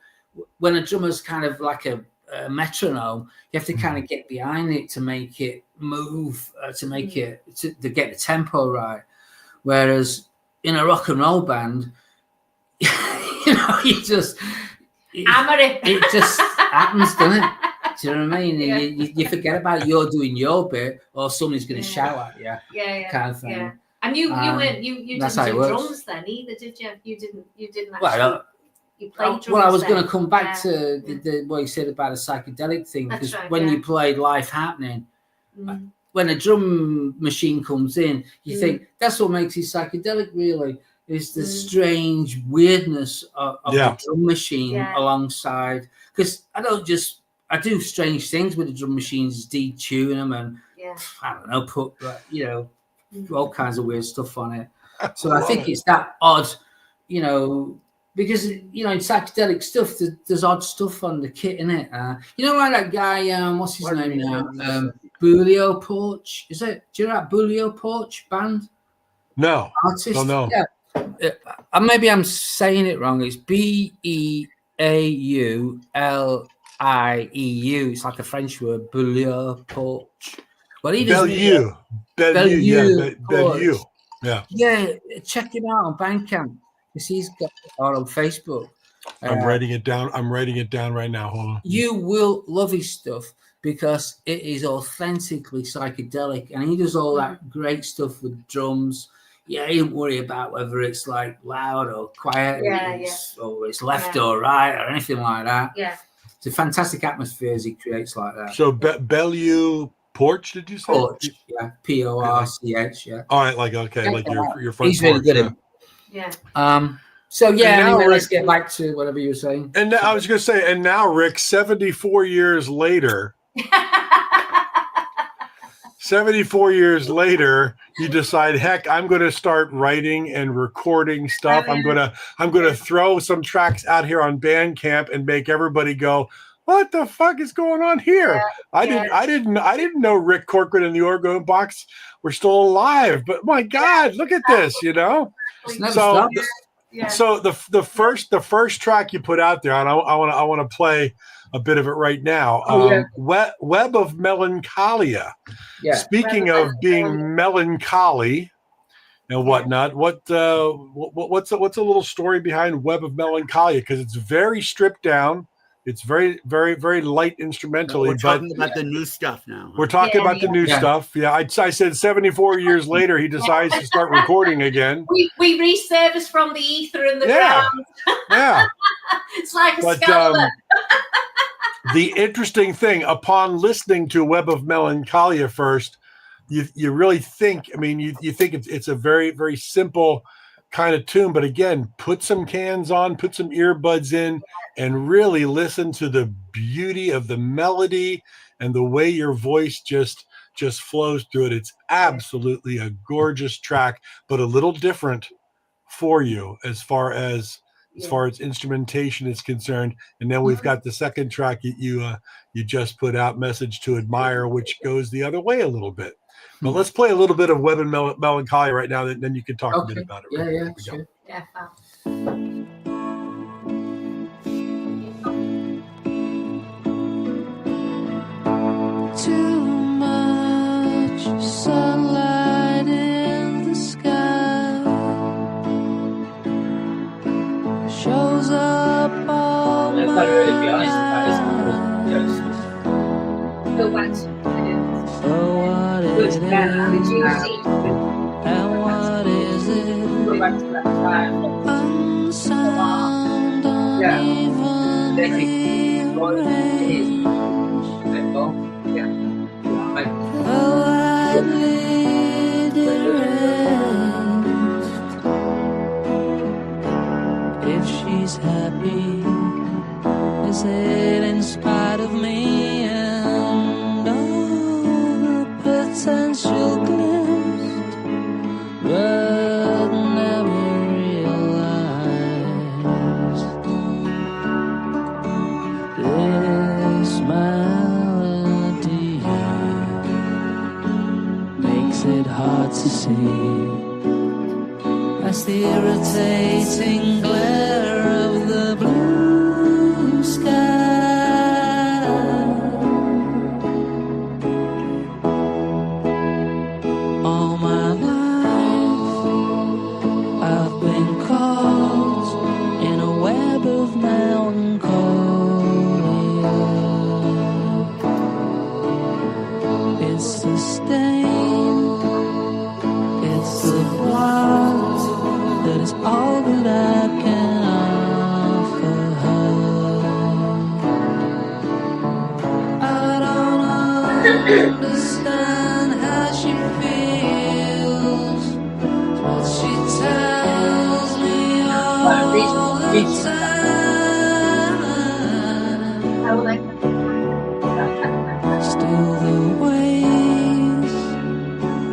When a drummer's kind of like a metronome, you have to kind of get behind it to make it move, to make it to get the tempo right. Whereas in a rock and roll band, know, you just Hammer it just happens, doesn't it? Do you know what I mean? Yeah. You forget about it. You're doing your bit, or somebody's going to shout at you, yeah, kind of thing. yeah. And you That's didn't how it do works. drums then either, did you? You didn't actually. Well, you played drums. Well, I was going then. to come back Yeah. to the what you said about a psychedelic thing, That's because right, when yeah. you played Life Happening, Mm. when a drum machine comes in, you think that's what makes it psychedelic, really, is the strange weirdness of the drum machine alongside. Because I do strange things with the drum machines, detune them and I don't know, put all kinds of weird stuff on it. So I think it's that odd, because in psychedelic stuff, there's odd stuff on the kit, innit? Like that guy, what's his name now? Bulio Porch, is it? Do you know that Bulio Porch band? No, artist. don't know. Yeah, maybe I'm saying it wrong. It's Beaulieu. It's like a French word, Bulio Porch. Well, he does Bellevue. Yeah, check him out on Bandcamp because he's got it on Facebook. I'm writing it down. I'm writing it down right now. Hold on. You will love his stuff because it is authentically psychedelic, and he does all that great stuff with drums. Yeah, he don't worry about whether it's like loud or quiet, or it's left or right or anything like that. Yeah, it's a fantastic atmospheres he creates like that. So Bellevue Porch, did you say? Porch, yeah, Porch, yeah. All right, like your front. He's really good. Yeah. So anyway, let's Rick, get back to whatever you were saying. And I was going to say, and now Rick, 74 years later, you decide, heck, I'm going to start writing and recording stuff. I'm going to throw some tracks out here on Bandcamp and make everybody go, what the fuck is going on here? Yeah. I didn't know Rick Corcoran and the Orgone Box were still alive. But my God, look at this, So the first track you put out there, and I want to play a bit of it right now. Web of Melancholia. Yeah. Speaking of being melancholy and whatnot, what's a little story behind Web of Melancholia? Because it's very stripped down. It's very, very, very light instrumentally. We're talking about the new stuff now. We're talking about the new stuff. Yeah, I said 74 years later, he decides to start recording again. We resurface from the ether and the ground. Yeah. It's like a skeleton. The interesting thing, upon listening to Web of Melancholia first, you really think, you think it's a very, very simple kind of tune, but again, put some cans on, put some earbuds in, and really listen to the beauty of the melody and the way your voice just flows through it. It's absolutely a gorgeous track, but a little different for you as far as instrumentation is concerned. And then we've got the second track you just put out, Message to Admire, which goes the other way a little bit. But let's play a little bit of Web and Melancholia right now, then you can talk a bit about it. Yeah, fab. Too much sunlight in the sky shows up all my Go back to for what it is and what is it? Unsound, unevenly arranged. A widely deranged. If she's happy, is it in spite of me and all the potential glimpsed, but never realized this melody makes it hard to see as the irritating glare of the blue sky. All my life I've been caught in a web stain. It's the blood that is all that I can offer her. I don't understand how she feels, but she tells me all the time. I would like Still the ways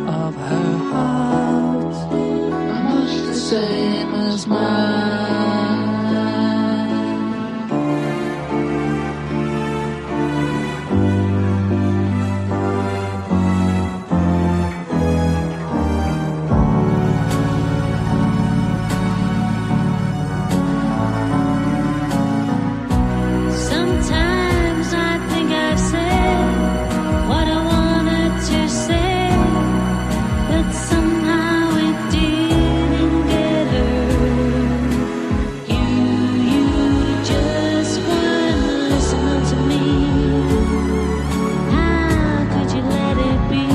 of her heart are much the same as mine. Sometimes I think I've said what I wanted to say, but somehow it didn't get heard. You just weren't listening to me. How could you let it be?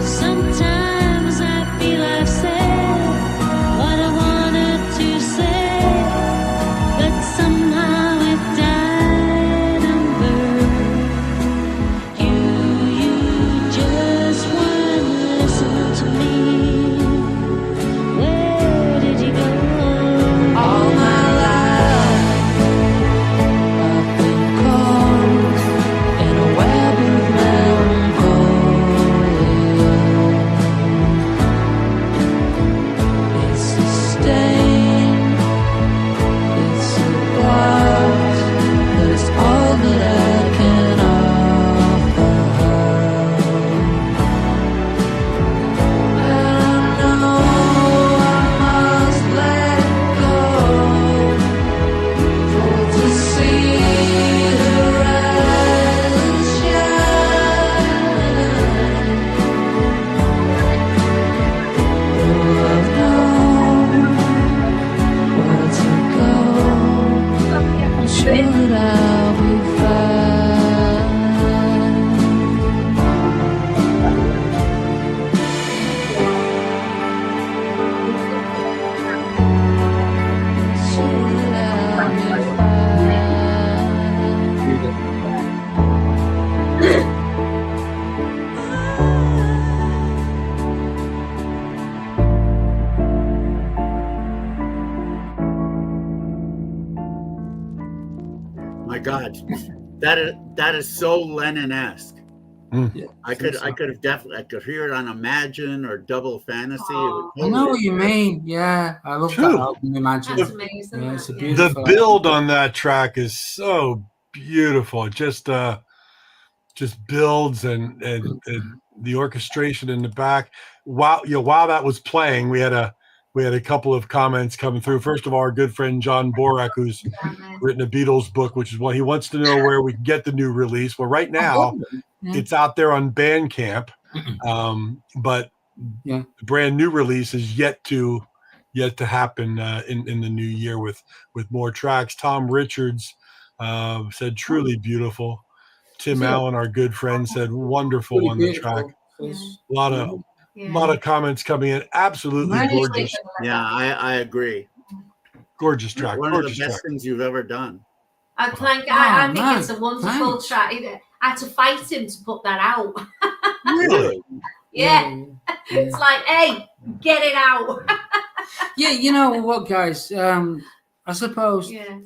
Sometimes I feel I've said what I wanted to say, but somehow it died and burned. You just weren't listening to me. Where did you go? All my life I've been caught in a web of melancholia. It's a stain, it's a blood that is all that I can offer her. And I know I must let go, for to see her eyes shine. Oh, I've known where to go. I'm sure that I'll be fine. Sure that I'll be My God, that is so Lennon-esque. Mm. I could have definitely, I could hear it on Imagine or Double Fantasy. It would I know what you mean. Yeah, I love True. that album. Imagine. that's amazing. Yeah, it's a that, beautiful. The build on that track is so beautiful. It just builds and the orchestration in the back. While that was playing, we had a couple of comments coming through. First of all, our good friend John Borak, who's written a Beatles book, which is why he wants to know where we can get the new release. Well, right now it's out there on Bandcamp, but Yeah. the brand new release is yet to happen in the new year with more tracks. Tom Richards said truly beautiful. Tim Yeah. Allen, our good friend, said wonderful Really on the beautiful. track. It's- A lot of comments coming in. Absolutely Right. gorgeous, Yeah, I agree. gorgeous track. One of the Gorgeous best track. things you've ever done. I think man, it's a wonderful thanks. track. I had to fight him to put that out. Really? Yeah. It's like, hey, get it out. Yeah, you know what, guys? I suppose Yeah.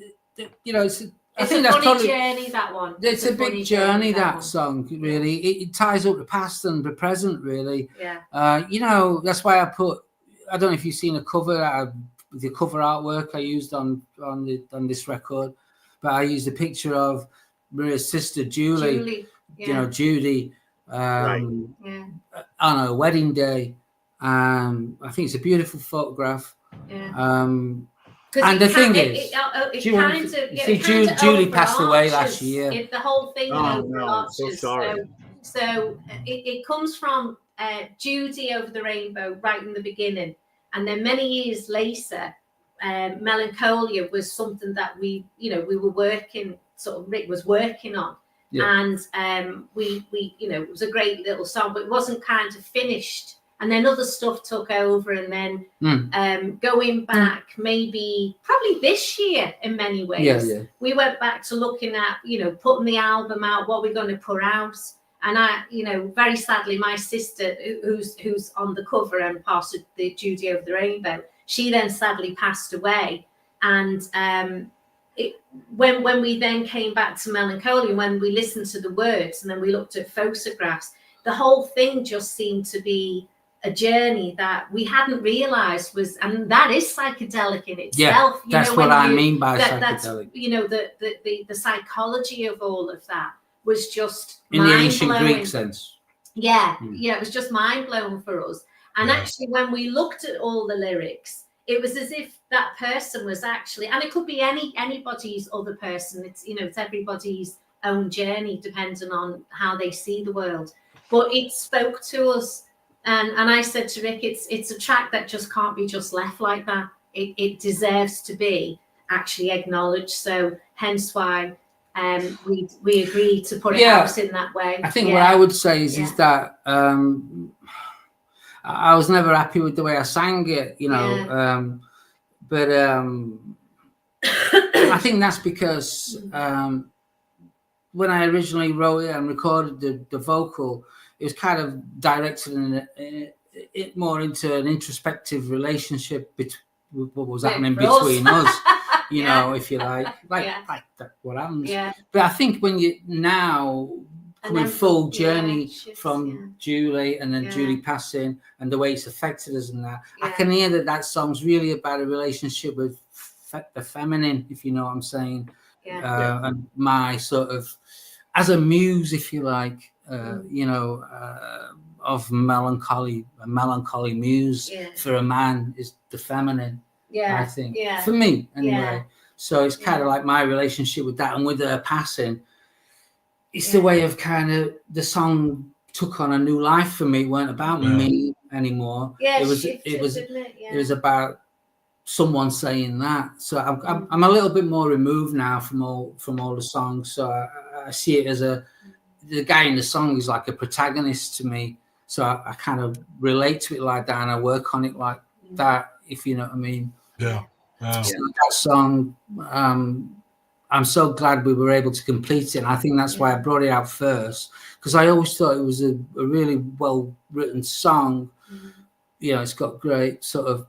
I It's think a that's funny probably journey, that one. it's a funny big journey. That one. song really it ties up the past and the present. Really, Yeah. that's why I put. I don't know if you've seen a cover the cover artwork I used on this record, but I used a picture of Maria's sister Julie. Yeah. Judy. Right. Yeah. On her wedding day. I think it's a beautiful photograph. Yeah. And the thing is, Julie passed away last year. The whole thing I'm so overarches. sorry. So it comes from Judy over the rainbow right in the beginning, and then many years later, Melancholia was something that we were working. Sort of Rick was working on, And we you know, it was a great little song, but it wasn't kind of finished. And then other stuff took over, and then going back, maybe probably this year in many ways, we went back to looking at, you know, putting the album out, what we're going to put out. And I, you know, very sadly, my sister, who's on the cover and part of the Judy Over the Rainbow, she then sadly passed away. And when we then came back to Melancholy, and when we listened to the words and then we looked at photographs, the whole thing just seemed to be a journey that we hadn't realized was, and that is psychedelic in itself. Yeah, that's what I mean by psychedelic. That's, you know, the psychology of all of that was just in the ancient Greek sense. Yeah, it was just mind blowing for us. And actually, when we looked at all the lyrics, it was as if that person was actually, and it could be anybody's other person. It's, you know, it's everybody's own journey, depending on how they see the world. But it spoke to us. And I said to Rick, it's a track that just can't be just left like that. It deserves to be actually acknowledged. So hence why we agreed to put it out in that way. I think what I would say is that I was never happy with the way I sang it, you know. But I think that's because when I originally wrote it and recorded the vocal, it was kind of directed it more into an introspective relationship with what was happening between us, you know, if you like that, what happens. But I think when you now coming full journey from Julie and then Julie passing and the way it's affected us and that, I can hear that song's really about a relationship with the feminine, if you know what I'm saying. And my sort of, as a muse, if you like, you know, of melancholy, a melancholy muse for a man is the feminine, I think, for me anyway. So it's kind of like my relationship with that, and with her passing, it's the way of kind of the song took on a new life for me. It weren't about me anymore. It was about someone saying that. So I'm a little bit more removed now from all the songs. So I see it as the guy in the song is like a protagonist to me. So I kind of relate to it like that, and I work on it like that, if you know what I mean. Yeah. Wow. So that song, I'm so glad we were able to complete it. And I think that's why I brought it out first, because I always thought it was a really well-written song. You know, it's got great sort of,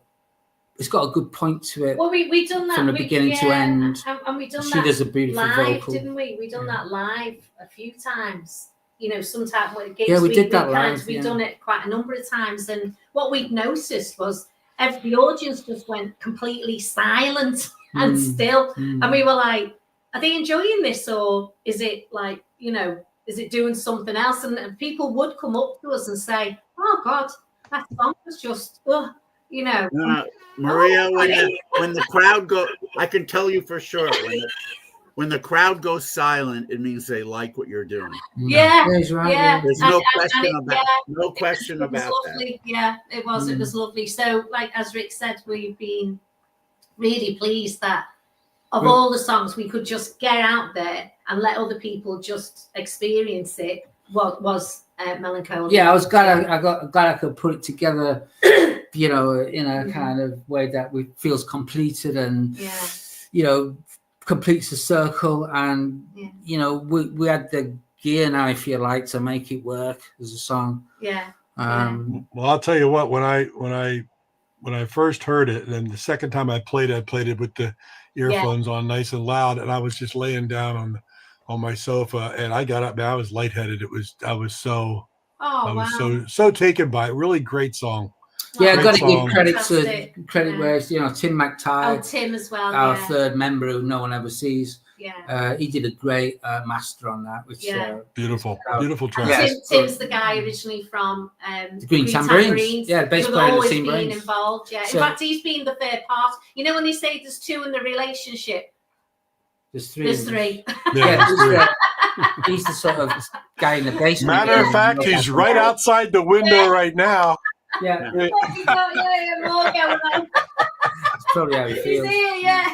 it's got a good point to it. Well, we done that from the beginning to end. And we done she that does a beautiful live, vocal. didn't we? We done that live a few times. You know, sometimes when it gives we did that live. We've done it quite a number of times, and what we'd noticed was the audience just went completely silent and still, and we were like, "Are they enjoying this, or is it like, you know, is it doing something else?" And people would come up to us and say, "Oh God, that song was just, you know." Maria, when the crowd go, I can tell you for sure, when the crowd goes silent, it means they like what you're doing. That's right. There's no question about lovely. that. Yeah, it was. It was lovely. So, like as Rick said, we've been really pleased that of all the songs we could just get out there and let other people just experience it. What was Melancholy? Yeah, I was glad I could put it together, you know, in a kind of way that feels completed and you know, completes the circle. And you know, we had the gear now, if you like, to make it work as a song. Well, I'll tell you what, when I first heard it, and the second time I played it with the earphones on nice and loud, and I was just laying down on my sofa, and I got up, man, I was lightheaded. I was so taken by it. Really great song. Yeah, I've got to song. give credit where it's, you know, Tim McTighe, Tim as well, our third member who no one ever sees. Yeah, he did a great master on that, which beautiful track. And Tim's the guy originally from the Green Tambourines. Yeah, the bass player of the Green Tambourines. Involved. Yeah, in fact, he's been the third part. You know, when they say there's two in the relationship, there's three. There's three. He's the sort of guy in the basement. Matter of fact, he's right outside the window right now. Yeah. More going on. That's probably how he feels. He's here,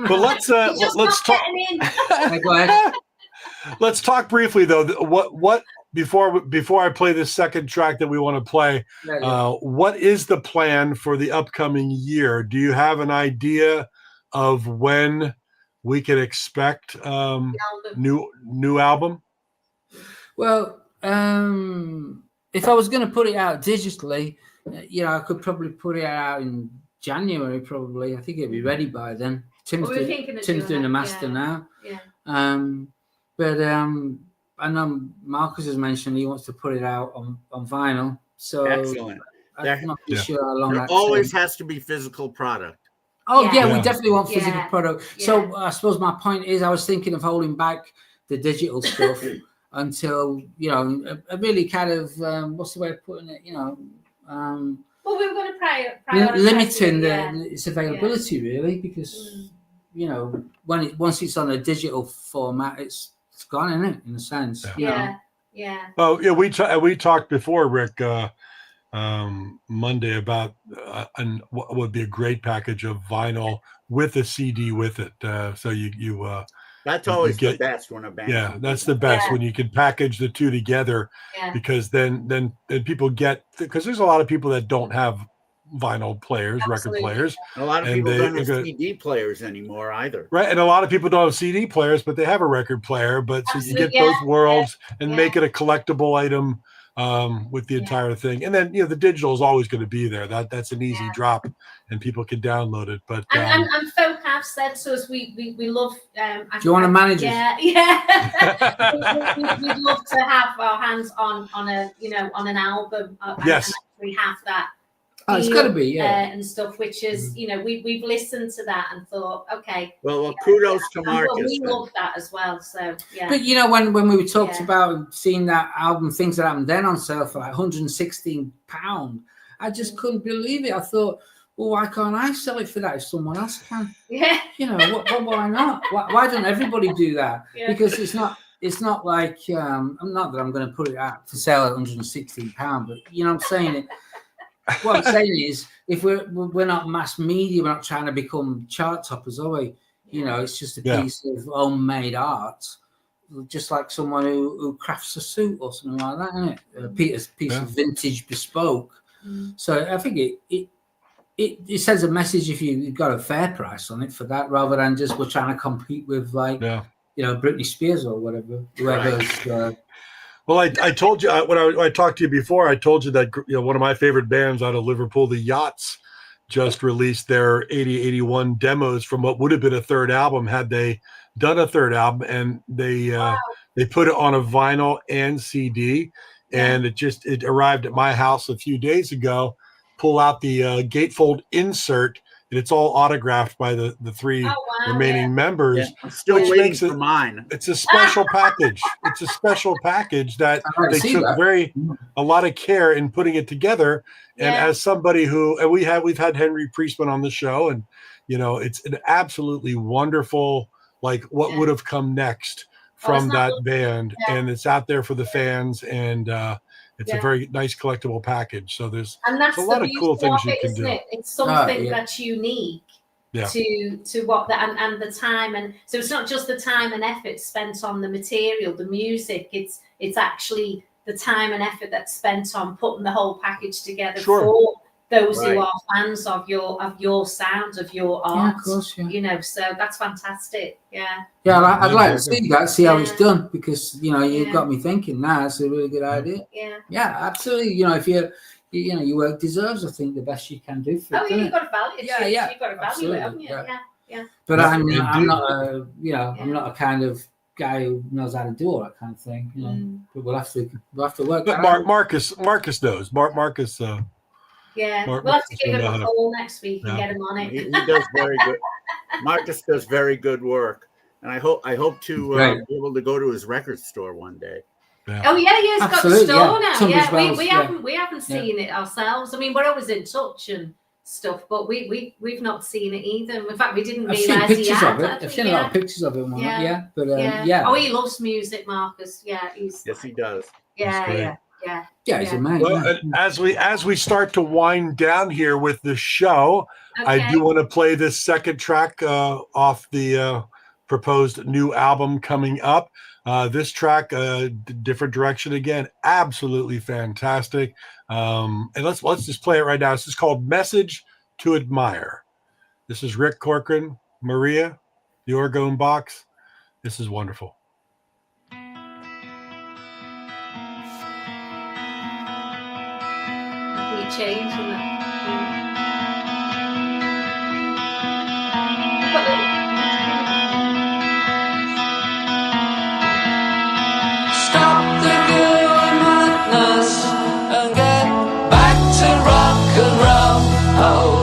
But let's talk. Go ahead. Let's talk briefly though. What before I play this second track that we want to play, what is the plan for the upcoming year? Do you have an idea of when we can expect new album? Well, if I was going to put it out digitally, I could probably put it out in January. Probably, I think it'd be ready by then. Tim's doing the master now. Yeah. But I know Marcus has mentioned he wants to put it out on vinyl. So excellent. I'm not too sure how long There always has to be physical product. Oh Yeah. we definitely want physical Yeah. product. Yeah. So I suppose my point is I was thinking of holding back the digital stuff until a really kind of what's the way of putting it? Well, we were going to prioritize limiting it, its availability really, because once it's on a digital format, it's gone, isn't it? In a sense. Yeah. Oh yeah, we talked before, Rick, Monday about what would be a great package of vinyl with a CD with it. So you that's always the best when a band. Yeah, that's the best when you can package the two together, because then people get, because there's a lot of people that don't have vinyl players, record players. A lot of people don't have CD players anymore either. Right, and a lot of people don't have CD players, but they have a record player. But so you get both worlds and make it a collectible item with the entire thing. And then the digital is always going to be there. That's an easy drop, and people can download it. But and folk have said so. As we love. Do you want to manage it? Yeah. We'd love to have our hands on a on an album. Yes, we have that. Oh, it's got to be, and stuff, which is, we've listened to that and thought, okay. Well, kudos to Marcus. We love that as well. So, yeah. But, when we talked about seeing that album, things that happened then on sale for like £116, I just couldn't believe it. I thought, well, why can't I sell it for that if someone else can? Yeah. Why not? Why don't everybody do that? Yeah. Because it's not like, not that I'm going to put it out for sale at £116, but, I'm saying? What I'm saying is, if we're not mass media, we're not trying to become chart toppers, are we? It's just a piece of homemade art, just like someone who crafts a suit or something like that, isn't it? A piece of vintage bespoke. So I think it sends a message if you've got a fair price on it for that, rather than just we're trying to compete with Britney Spears or whatever, whoever's. Right. Well, I told you when I talked to you before, I told you that one of my favorite bands out of Liverpool, the Yachts, just released their 80-81 demos from what would have been a third album had they done a third album, and they put it on a vinyl and CD, and it arrived at my house a few days ago. Pull out the gatefold insert, and it's all autographed by the three remaining members. Yeah. I'm still waiting for mine. It's a special package. It's a special package that they took a lot of care in putting it together. And as somebody and we've had Henry Priestman on the show, and it's an absolutely wonderful, like what would have come next from that band, and it's out there for the fans, and it's a very nice collectible package. So there's a lot of cool things you can do. It's something that's unique to what and the time, and so it's not just the time and effort spent on the material, the music. It's actually the time and effort that's spent on putting the whole package together for those who are fans of your sound, of your art. Of course, so that's fantastic. I'd like to see that, see how it's done, because you've got me thinking now. It's a really good idea. Absolutely. If your work deserves, I think, the best you can do for it. You've got to value it. You've got to value it, haven't you? Yeah. But I'm not a kind of guy who knows how to do all that kind of thing. But we'll have to work. But Marcus knows. Marcus. We'll have to give him a call next week and get him on it. He does very good. Marcus does very good work, and I hope to be able to go to his record store one day. Oh yeah, he's got the store now. We haven't seen it ourselves. I mean, we're always in touch and stuff, but we've not seen it either. In fact, we didn't realise he had. I've seen a lot of pictures of him. Oh, he loves music, Marcus. Yes, he does. Yeah, he's amazing. Well, as we start to wind down here with the show, I do want to play this second track off the proposed new album coming up. This track, different direction again, absolutely fantastic. And let's just play it right now. This is called "Message to Admire." This is Rick Corcoran, Maria, the Orgone Box. This is wonderful. We change in that. Stop the good madness and get back to rock and roll. Oh,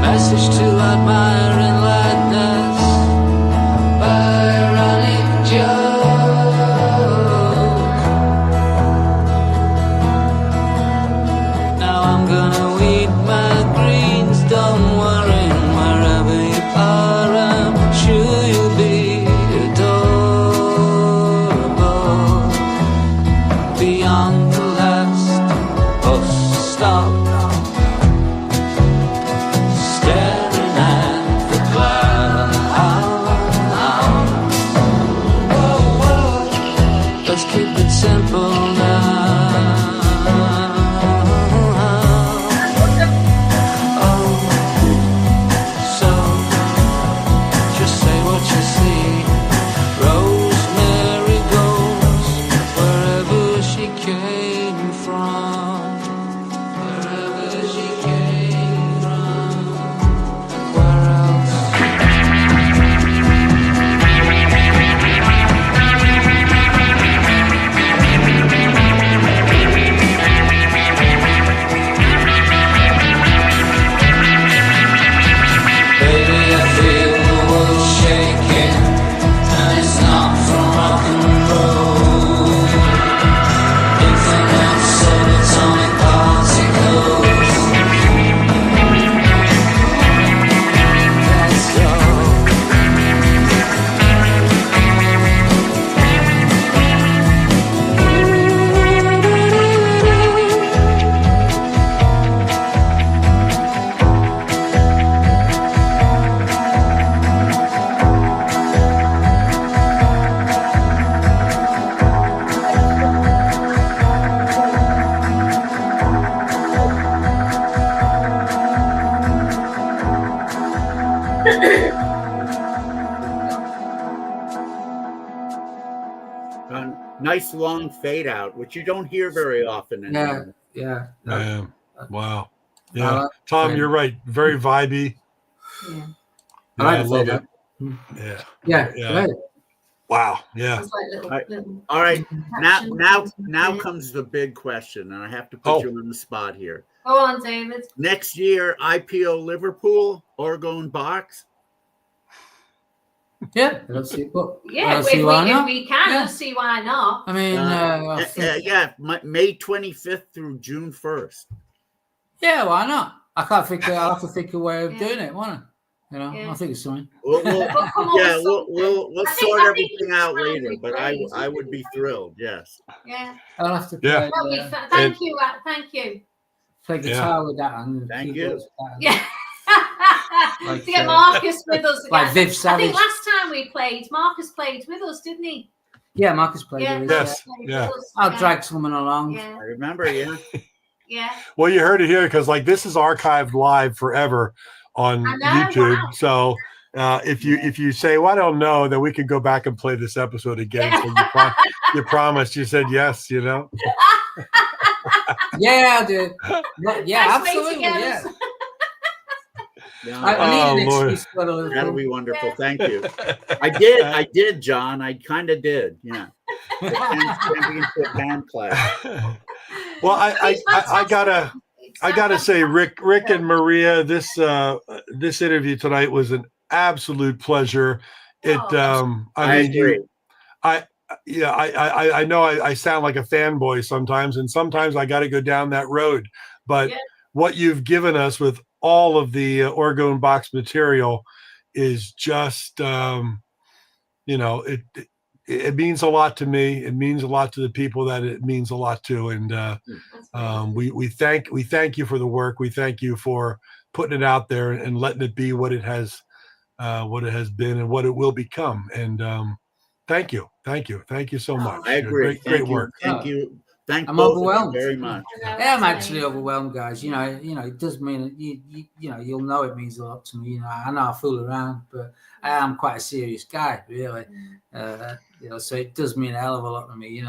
message to admiring lightness, ironic joke. Now I'm gonna weed my greens, don't worry, wherever you are, I'm sure you'll be adorable. Beyond the last bus stop, staring at the clouds. Whoa, whoa. Let's keep it simple now. Oh, so just say what you see. Rosemary goes wherever she came from. Wherever she came from. Where else? Baby, I feel the world shaking, and it's not from rock and roll. Infinite subatomic particles. Let's go. Nice long fade out, which you don't hear very often anymore. Yeah. Wow. I Yeah. like Tom, that. you're right. Very vibey. Yeah. I like I the love fade it. out. Yeah. Yeah. Yeah. Great. Wow. Yeah. It's like little, Right. little All right, now contractions. comes the big question, and I have to put you on the spot here. Go on, David. Next year, IPO Liverpool, Orgone Box. Yeah. Let's see. Well, Yeah, let's if see we, why if not. we can, Yeah. let's see why not. I mean, I think, May 25th through June 1st. yeah, why not? I'll have to think of a way of Yeah. doing it, won't I? You know, Yeah. I think it's fine. We'll, We'll come up yeah, with we'll something. I think- sort I think everything it's out time later, we but praise. I would be thrilled. Yes. Yeah. I'll have to Yeah. play, Well, uh, thank you. Thank you. play guitar with that and Thank keyboards you. with that. Yeah. Like, to get Marcus with us like again. Viv I Savage. think last time we played, Marcus played with us, didn't he? Yeah, Marcus played Yeah, with Yes. us. Marcus played yeah. with us. I'll Yeah. drag someone along. Yeah. I remember, yeah. Yeah. Well, you heard it here because like this is archived live forever on I know, YouTube. wow. So if you say, well, I don't know, then we can go back and play this episode again. Yeah. So you promised. You said yes. You know. Yeah, I did. Yeah, Nice way to absolutely. get Yeah. us. Yeah. I Oh, need an Lord. excuse to go to That'll Liverpool. be wonderful. Yeah. Thank you. I did, John. I kind of did. Yeah. The championship band class. Well, I gotta say, Rick and Maria, this interview tonight was an absolute pleasure. It Oh. I agree. I know I sound like a fanboy sometimes, and sometimes I got to go down that road. But Yeah. what you've given us with all of the Orgone Box material is just, it means a lot to me. It means a lot to the people that it means a lot to, and we thank you for the work. We thank you for putting it out there and letting it be what it has been and what it will become. And thank you so much. I agree. Great work. Thank you. I'm both overwhelmed. of you very much. Yeah, I'm actually overwhelmed, guys. It does mean you'll know it means a lot to me. I know I fool around, but I am quite a serious guy, really. So it does mean a hell of a lot to me,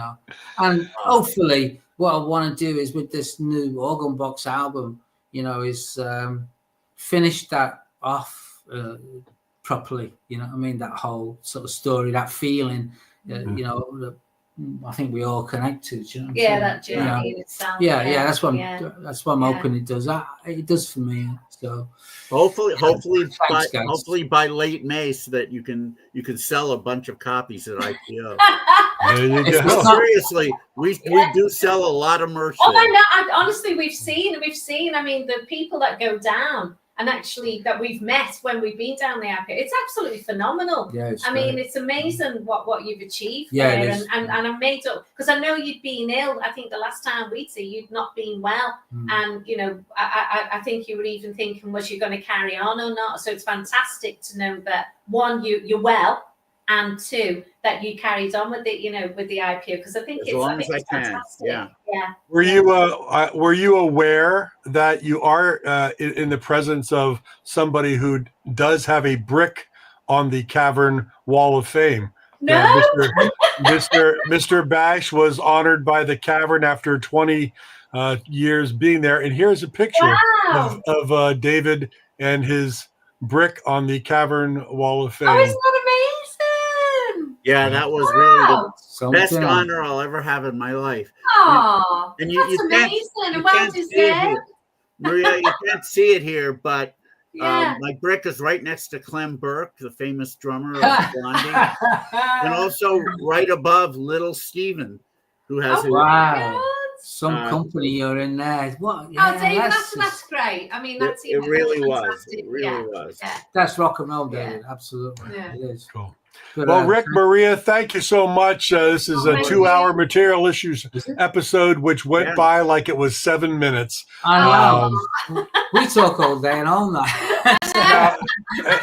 And hopefully, what I want to do is with this new Orgone Box album, is finish that off properly. You know what I mean? That whole sort of story, that feeling, that I think we all connect to. You know what I'm saying? That journey in itself. That's what I'm hoping it does. It does for me. So hopefully by late May, so that you can sell a bunch of copies at IPO. There you go. Seriously, we do sell a lot of merch. Oh, I know. Honestly, we've seen. I mean, the people that go down and actually that we've met when we've been down the IPO, it's absolutely phenomenal. Yeah, I mean, it's amazing what you've achieved there. And I'm made up because I know you'd been ill. I think the last time we'd see you'd not been well, and I think you were even thinking, was you going to carry on or not? So it's fantastic to know that one, you're well, and two, that you carried on with it, with the IPO, because I think it's fantastic. Yeah. Were you aware that you are in the presence of somebody who does have a brick on the Cavern Wall of Fame? No. Mr. Bash was honored by the Cavern after 20 years being there, and here's a picture of David and his brick on the Cavern Wall of Fame. Oh, isn't that amazing? Yeah, that was really the best honor I'll ever have in my life. Oh, and that's amazing. And well deserved. Maria, you can't see it here, but my brick is right next to Clem Burke, the famous drummer of Blondie, and also right above Little Steven, who has some company you're in there. What? Yeah, Dave, that's great. I mean, it really was. It really was. Yeah. That's rock and roll, David. Absolutely. Yeah. It is. Cool. But, well, Rick, Maria, thank you so much. This is a 2-hour Material Issues episode, which went by like it was 7 minutes. I know. We talk all day and all night.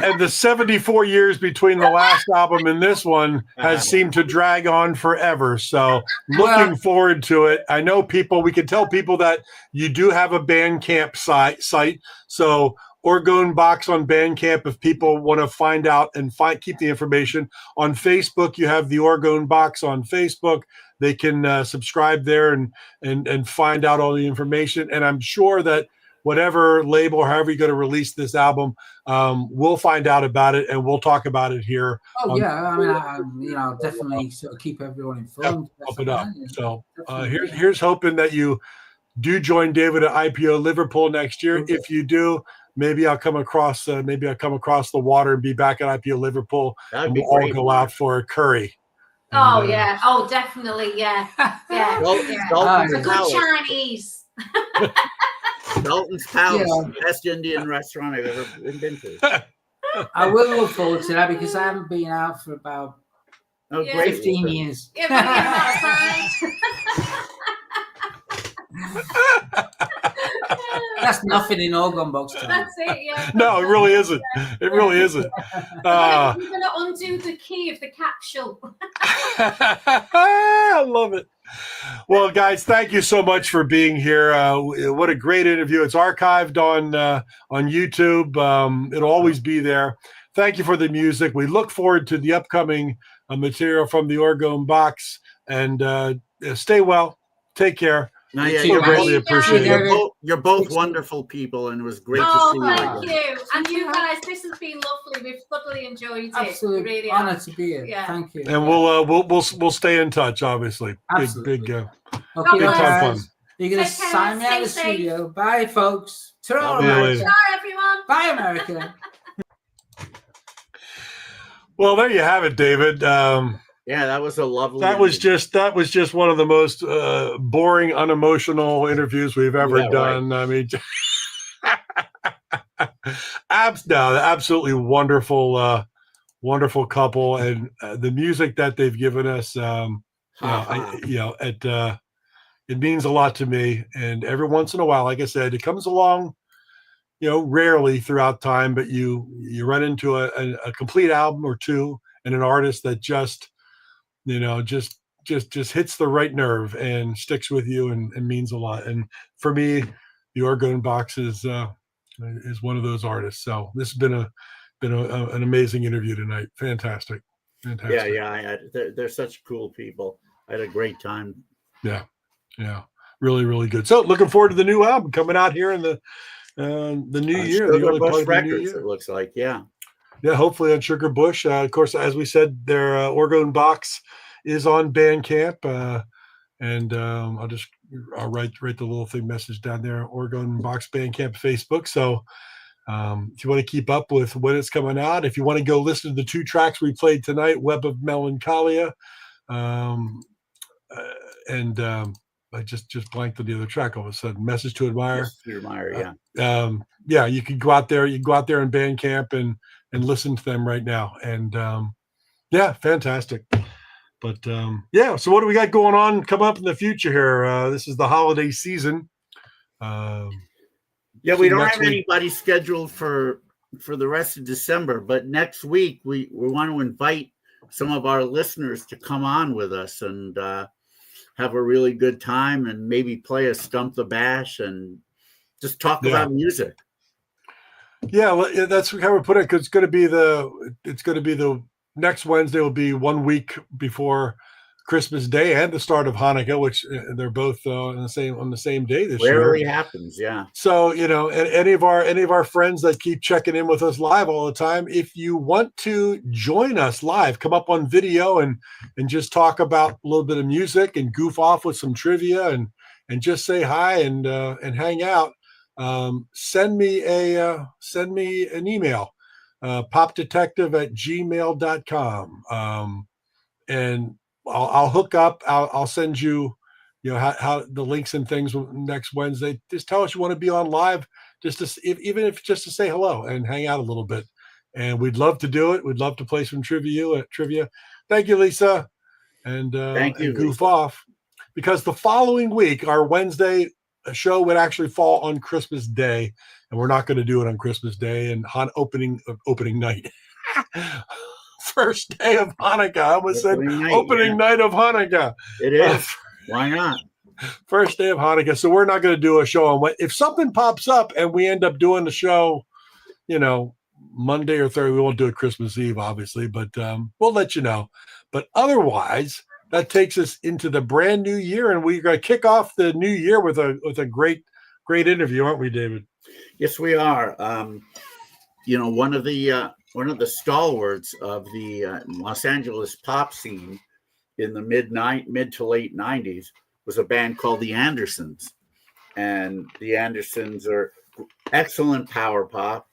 And the 74 years between the last album and this one has seemed to drag on forever. So looking forward to it. I know we can tell people that you do have a Bandcamp site. So Orgone Box on Bandcamp if people want to find out and keep the information. On Facebook, you have the Orgone Box on Facebook. They can subscribe there and find out all the information. And I'm sure that whatever label or however you're going to release this album, we'll find out about it and we'll talk about it here. Oh, I mean, I'll definitely sort of keep everyone informed. Up it up. So here's hoping that you do join David at IPO Liverpool next year. If you do, maybe I'll come across the water and be back at IPO Liverpool. That'd and be we'll great. all go out for a curry. Oh, yeah. Oh, definitely. Yeah. Yeah. Dalton's A good Chinese. Dalton's Palace, best Indian restaurant I've ever been to. I will look forward to that because I haven't been out for about 15 years. Yeah, but you're outside. That's nothing in Orgone Box time. That's it, yeah. No, it really isn't. It really isn't. You're going to undo the key of the capsule. I love it. Well, guys, thank you so much for being here. What a great interview. It's archived on YouTube. It'll always be there. Thank you for the music. We look forward to the upcoming material from the Orgone Box. And stay well. Take care. No, Greatly appreciate it. You're both wonderful people, and it was great to see you. Thank you. And you guys, this has been lovely. We've thoroughly enjoyed it. Absolute really honor to be here. Yeah. Thank you. And we'll stay in touch, obviously. Absolutely. Big okay, big time fun. You're going to sign me out of the studio. Bye, folks. Ta-ra, America. Bye, everyone. Bye, America. Well, there you have it, David. Yeah, that was a lovely. That was just one of the most boring, unemotional interviews we've ever done. Right. I mean, absolutely wonderful, wonderful couple, and the music that they've given us. It means a lot to me. And every once in a while, like I said, it comes along, rarely throughout time, but you run into a complete album or two and an artist that just just hits the right nerve and sticks with you and means a lot. And for me, the Orgone Box is one of those artists. So this has been an amazing interview tonight. Fantastic. Yeah. They're such cool people. I had a great time. Yeah. Really, really good. So looking forward to the new album coming out here in the new year. The early part of the new year. It looks like, yeah. Yeah, hopefully on Sugar Bush. Of course, as we said, their Orgone Box is on Bandcamp. And I'll write the little thing message down there, Orgone Box Bandcamp Facebook. So if you want to keep up with when it's coming out, if you want to go listen to the 2 tracks we played tonight, Web of Melancholia, I just blanked on the other track all of a sudden. Message to Admire. Message to Admire, yeah. You can go out there. You can go out there in Bandcamp and listen to them right now. And fantastic. But so what do we got going on coming up in the future here? This is the holiday season. We don't have anybody scheduled for the rest of December, but next week we want to invite some of our listeners to come on with us and have a really good time and maybe play a Stump the Bash and just talk about music. Yeah, that's how we put it. Cause it's going to be the next Wednesday will be 1 week before Christmas Day and the start of Hanukkah, which they're both on the same day this year. Rarely happens, yeah. So and any of our friends that keep checking in with us live all the time, if you want to join us live, come up on video and just talk about a little bit of music and goof off with some trivia and just say hi and hang out. Send me an email, popdetective@gmail.com, and I'll hook up. I'll send you, how the links and things next Wednesday. Just tell us you want to be on live, even if just to say hello and hang out a little bit. And we'd love to do it. We'd love to play some trivia. Thank you, Lisa. And thank you, and goof Lisa. off, because the following week our Wednesday show would actually fall on Christmas Day, and we're not going to do it on Christmas Day and opening night. First day of Hanukkah. I almost said opening night of Hanukkah. It is. Why not? First day of Hanukkah. So we're not going to do a show on if something pops up and we end up doing the show, Monday or Thursday. We won't do it Christmas Eve, obviously, but we'll let you know. But otherwise, that takes us into the brand new year, and we're going to kick off the new year with a great interview, aren't we, David? Yes, we are. One of the stalwarts of the Los Angeles pop scene in the mid to late 90s was a band called the Andersons. And the Andersons are excellent power pop.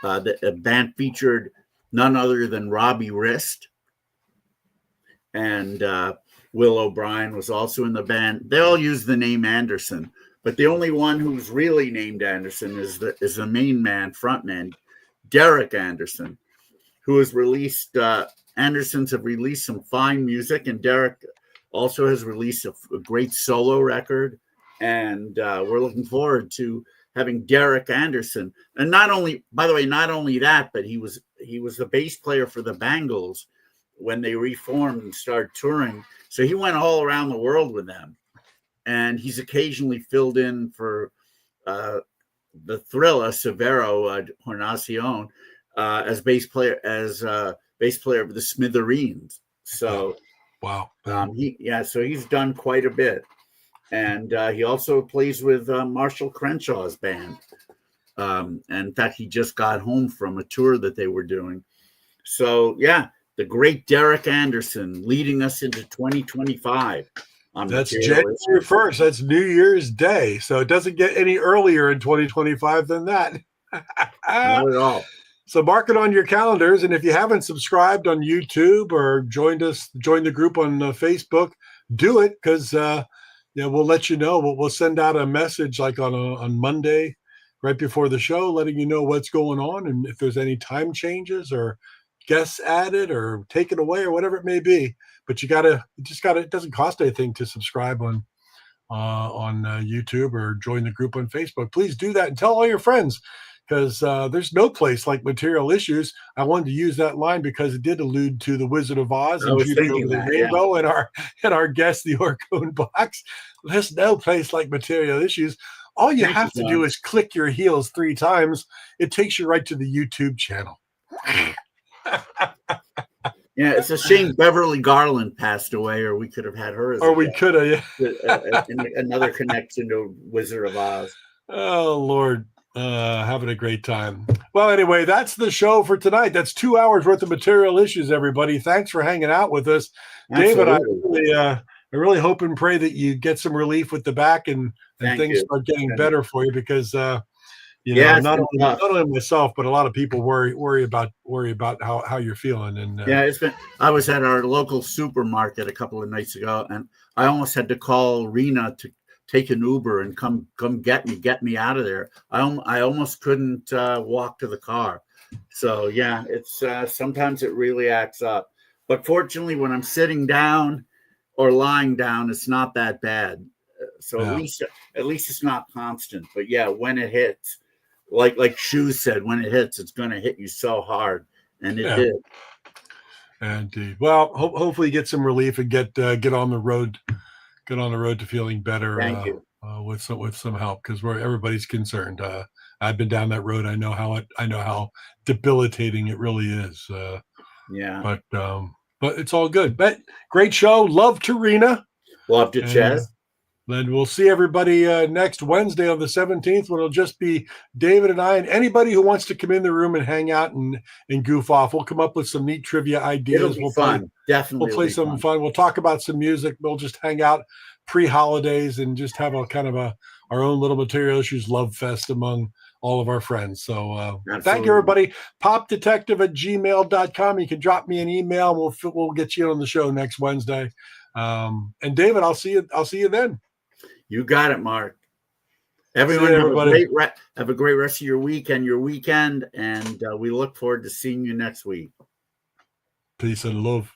The band featured none other than Robbie Rist. And Will O'Brien was also in the band. They all use the name Anderson, but the only one who's really named Anderson is the main man, frontman, Derek Anderson, who has released, Andersons have released some fine music, and Derek also has released a great solo record. And we're looking forward to having Derek Anderson. And not only that, but he was the bass player for the Bangles when they reformed and started touring. So he went all around the world with them. And he's occasionally filled in for the Thrilla, Severo Hornacion, as bass player of the Smithereens. So wow. So he's done quite a bit. And he also plays with Marshall Crenshaw's band. And in fact, he just got home from a tour that they were doing. So the great Derek Anderson leading us into 2025. That's January 1st. That's New Year's Day. So it doesn't get any earlier in 2025 than that. Not at all. So mark it on your calendars. And if you haven't subscribed on YouTube or joined the group on Facebook, do it, because we'll let you know. We'll send out a message like on Monday right before the show, letting you know what's going on and if there's any time changes or guests added or taken away or whatever it may be. But it doesn't cost anything to subscribe on YouTube or join the group on Facebook. Please do that and tell all your friends, because there's no place like Material Issues. I wanted to use that line because it did allude to the Wizard of Oz and Judy Over the Rainbow and our guest, the Orgone Box. There's no place like Material Issues. All you have to do is click your heels 3 times. It takes you right to the YouTube channel. Yeah, it's a shame Beverly Garland passed away, or we could have had her. Or we could have, another connection to Wizard of Oz. Oh, Lord. Having a great time. Well, anyway, that's the show for tonight. That's 2 hours worth of Material Issues, everybody. Thanks for hanging out with us. David, I really hope and pray that you get some relief with the back and things start getting better for you, because not only myself, but a lot of people worry about how you're feeling. And I was at our local supermarket a couple of nights ago, and I almost had to call Rena to take an Uber and come get me out of there. I almost couldn't walk to the car. So yeah, it's sometimes it really acts up. But fortunately, when I'm sitting down or lying down, it's not that bad. So at least it's not constant. But yeah, when it hits, like Shoes said, when it hits, it's going to hit you so hard, and it did. Indeed. Well, hopefully get some relief and get on the road. Get on the road to feeling better. Thank you. With some help, because everybody's concerned. I've been down that road. I know how debilitating it really is. But it's all good. But great show. Love to Rena. Love to Chaz. Then we'll see everybody next Wednesday on the 17th, when it'll just be David and I, and anybody who wants to come in the room and hang out and goof off. We'll come up with some neat trivia ideas. It'll be fun. Definitely. We'll play some fun. We'll talk about some music. We'll just hang out pre-holidays and just have a kind of our own little Material Issues love fest among all of our friends. So thank you, everybody. popdetective@gmail.com. You can drop me an email. We'll get you on the show next Wednesday. And David, I'll see you then. You got it, Mark. Everyone, have a great rest of your week and your weekend, and we look forward to seeing you next week. Peace and love.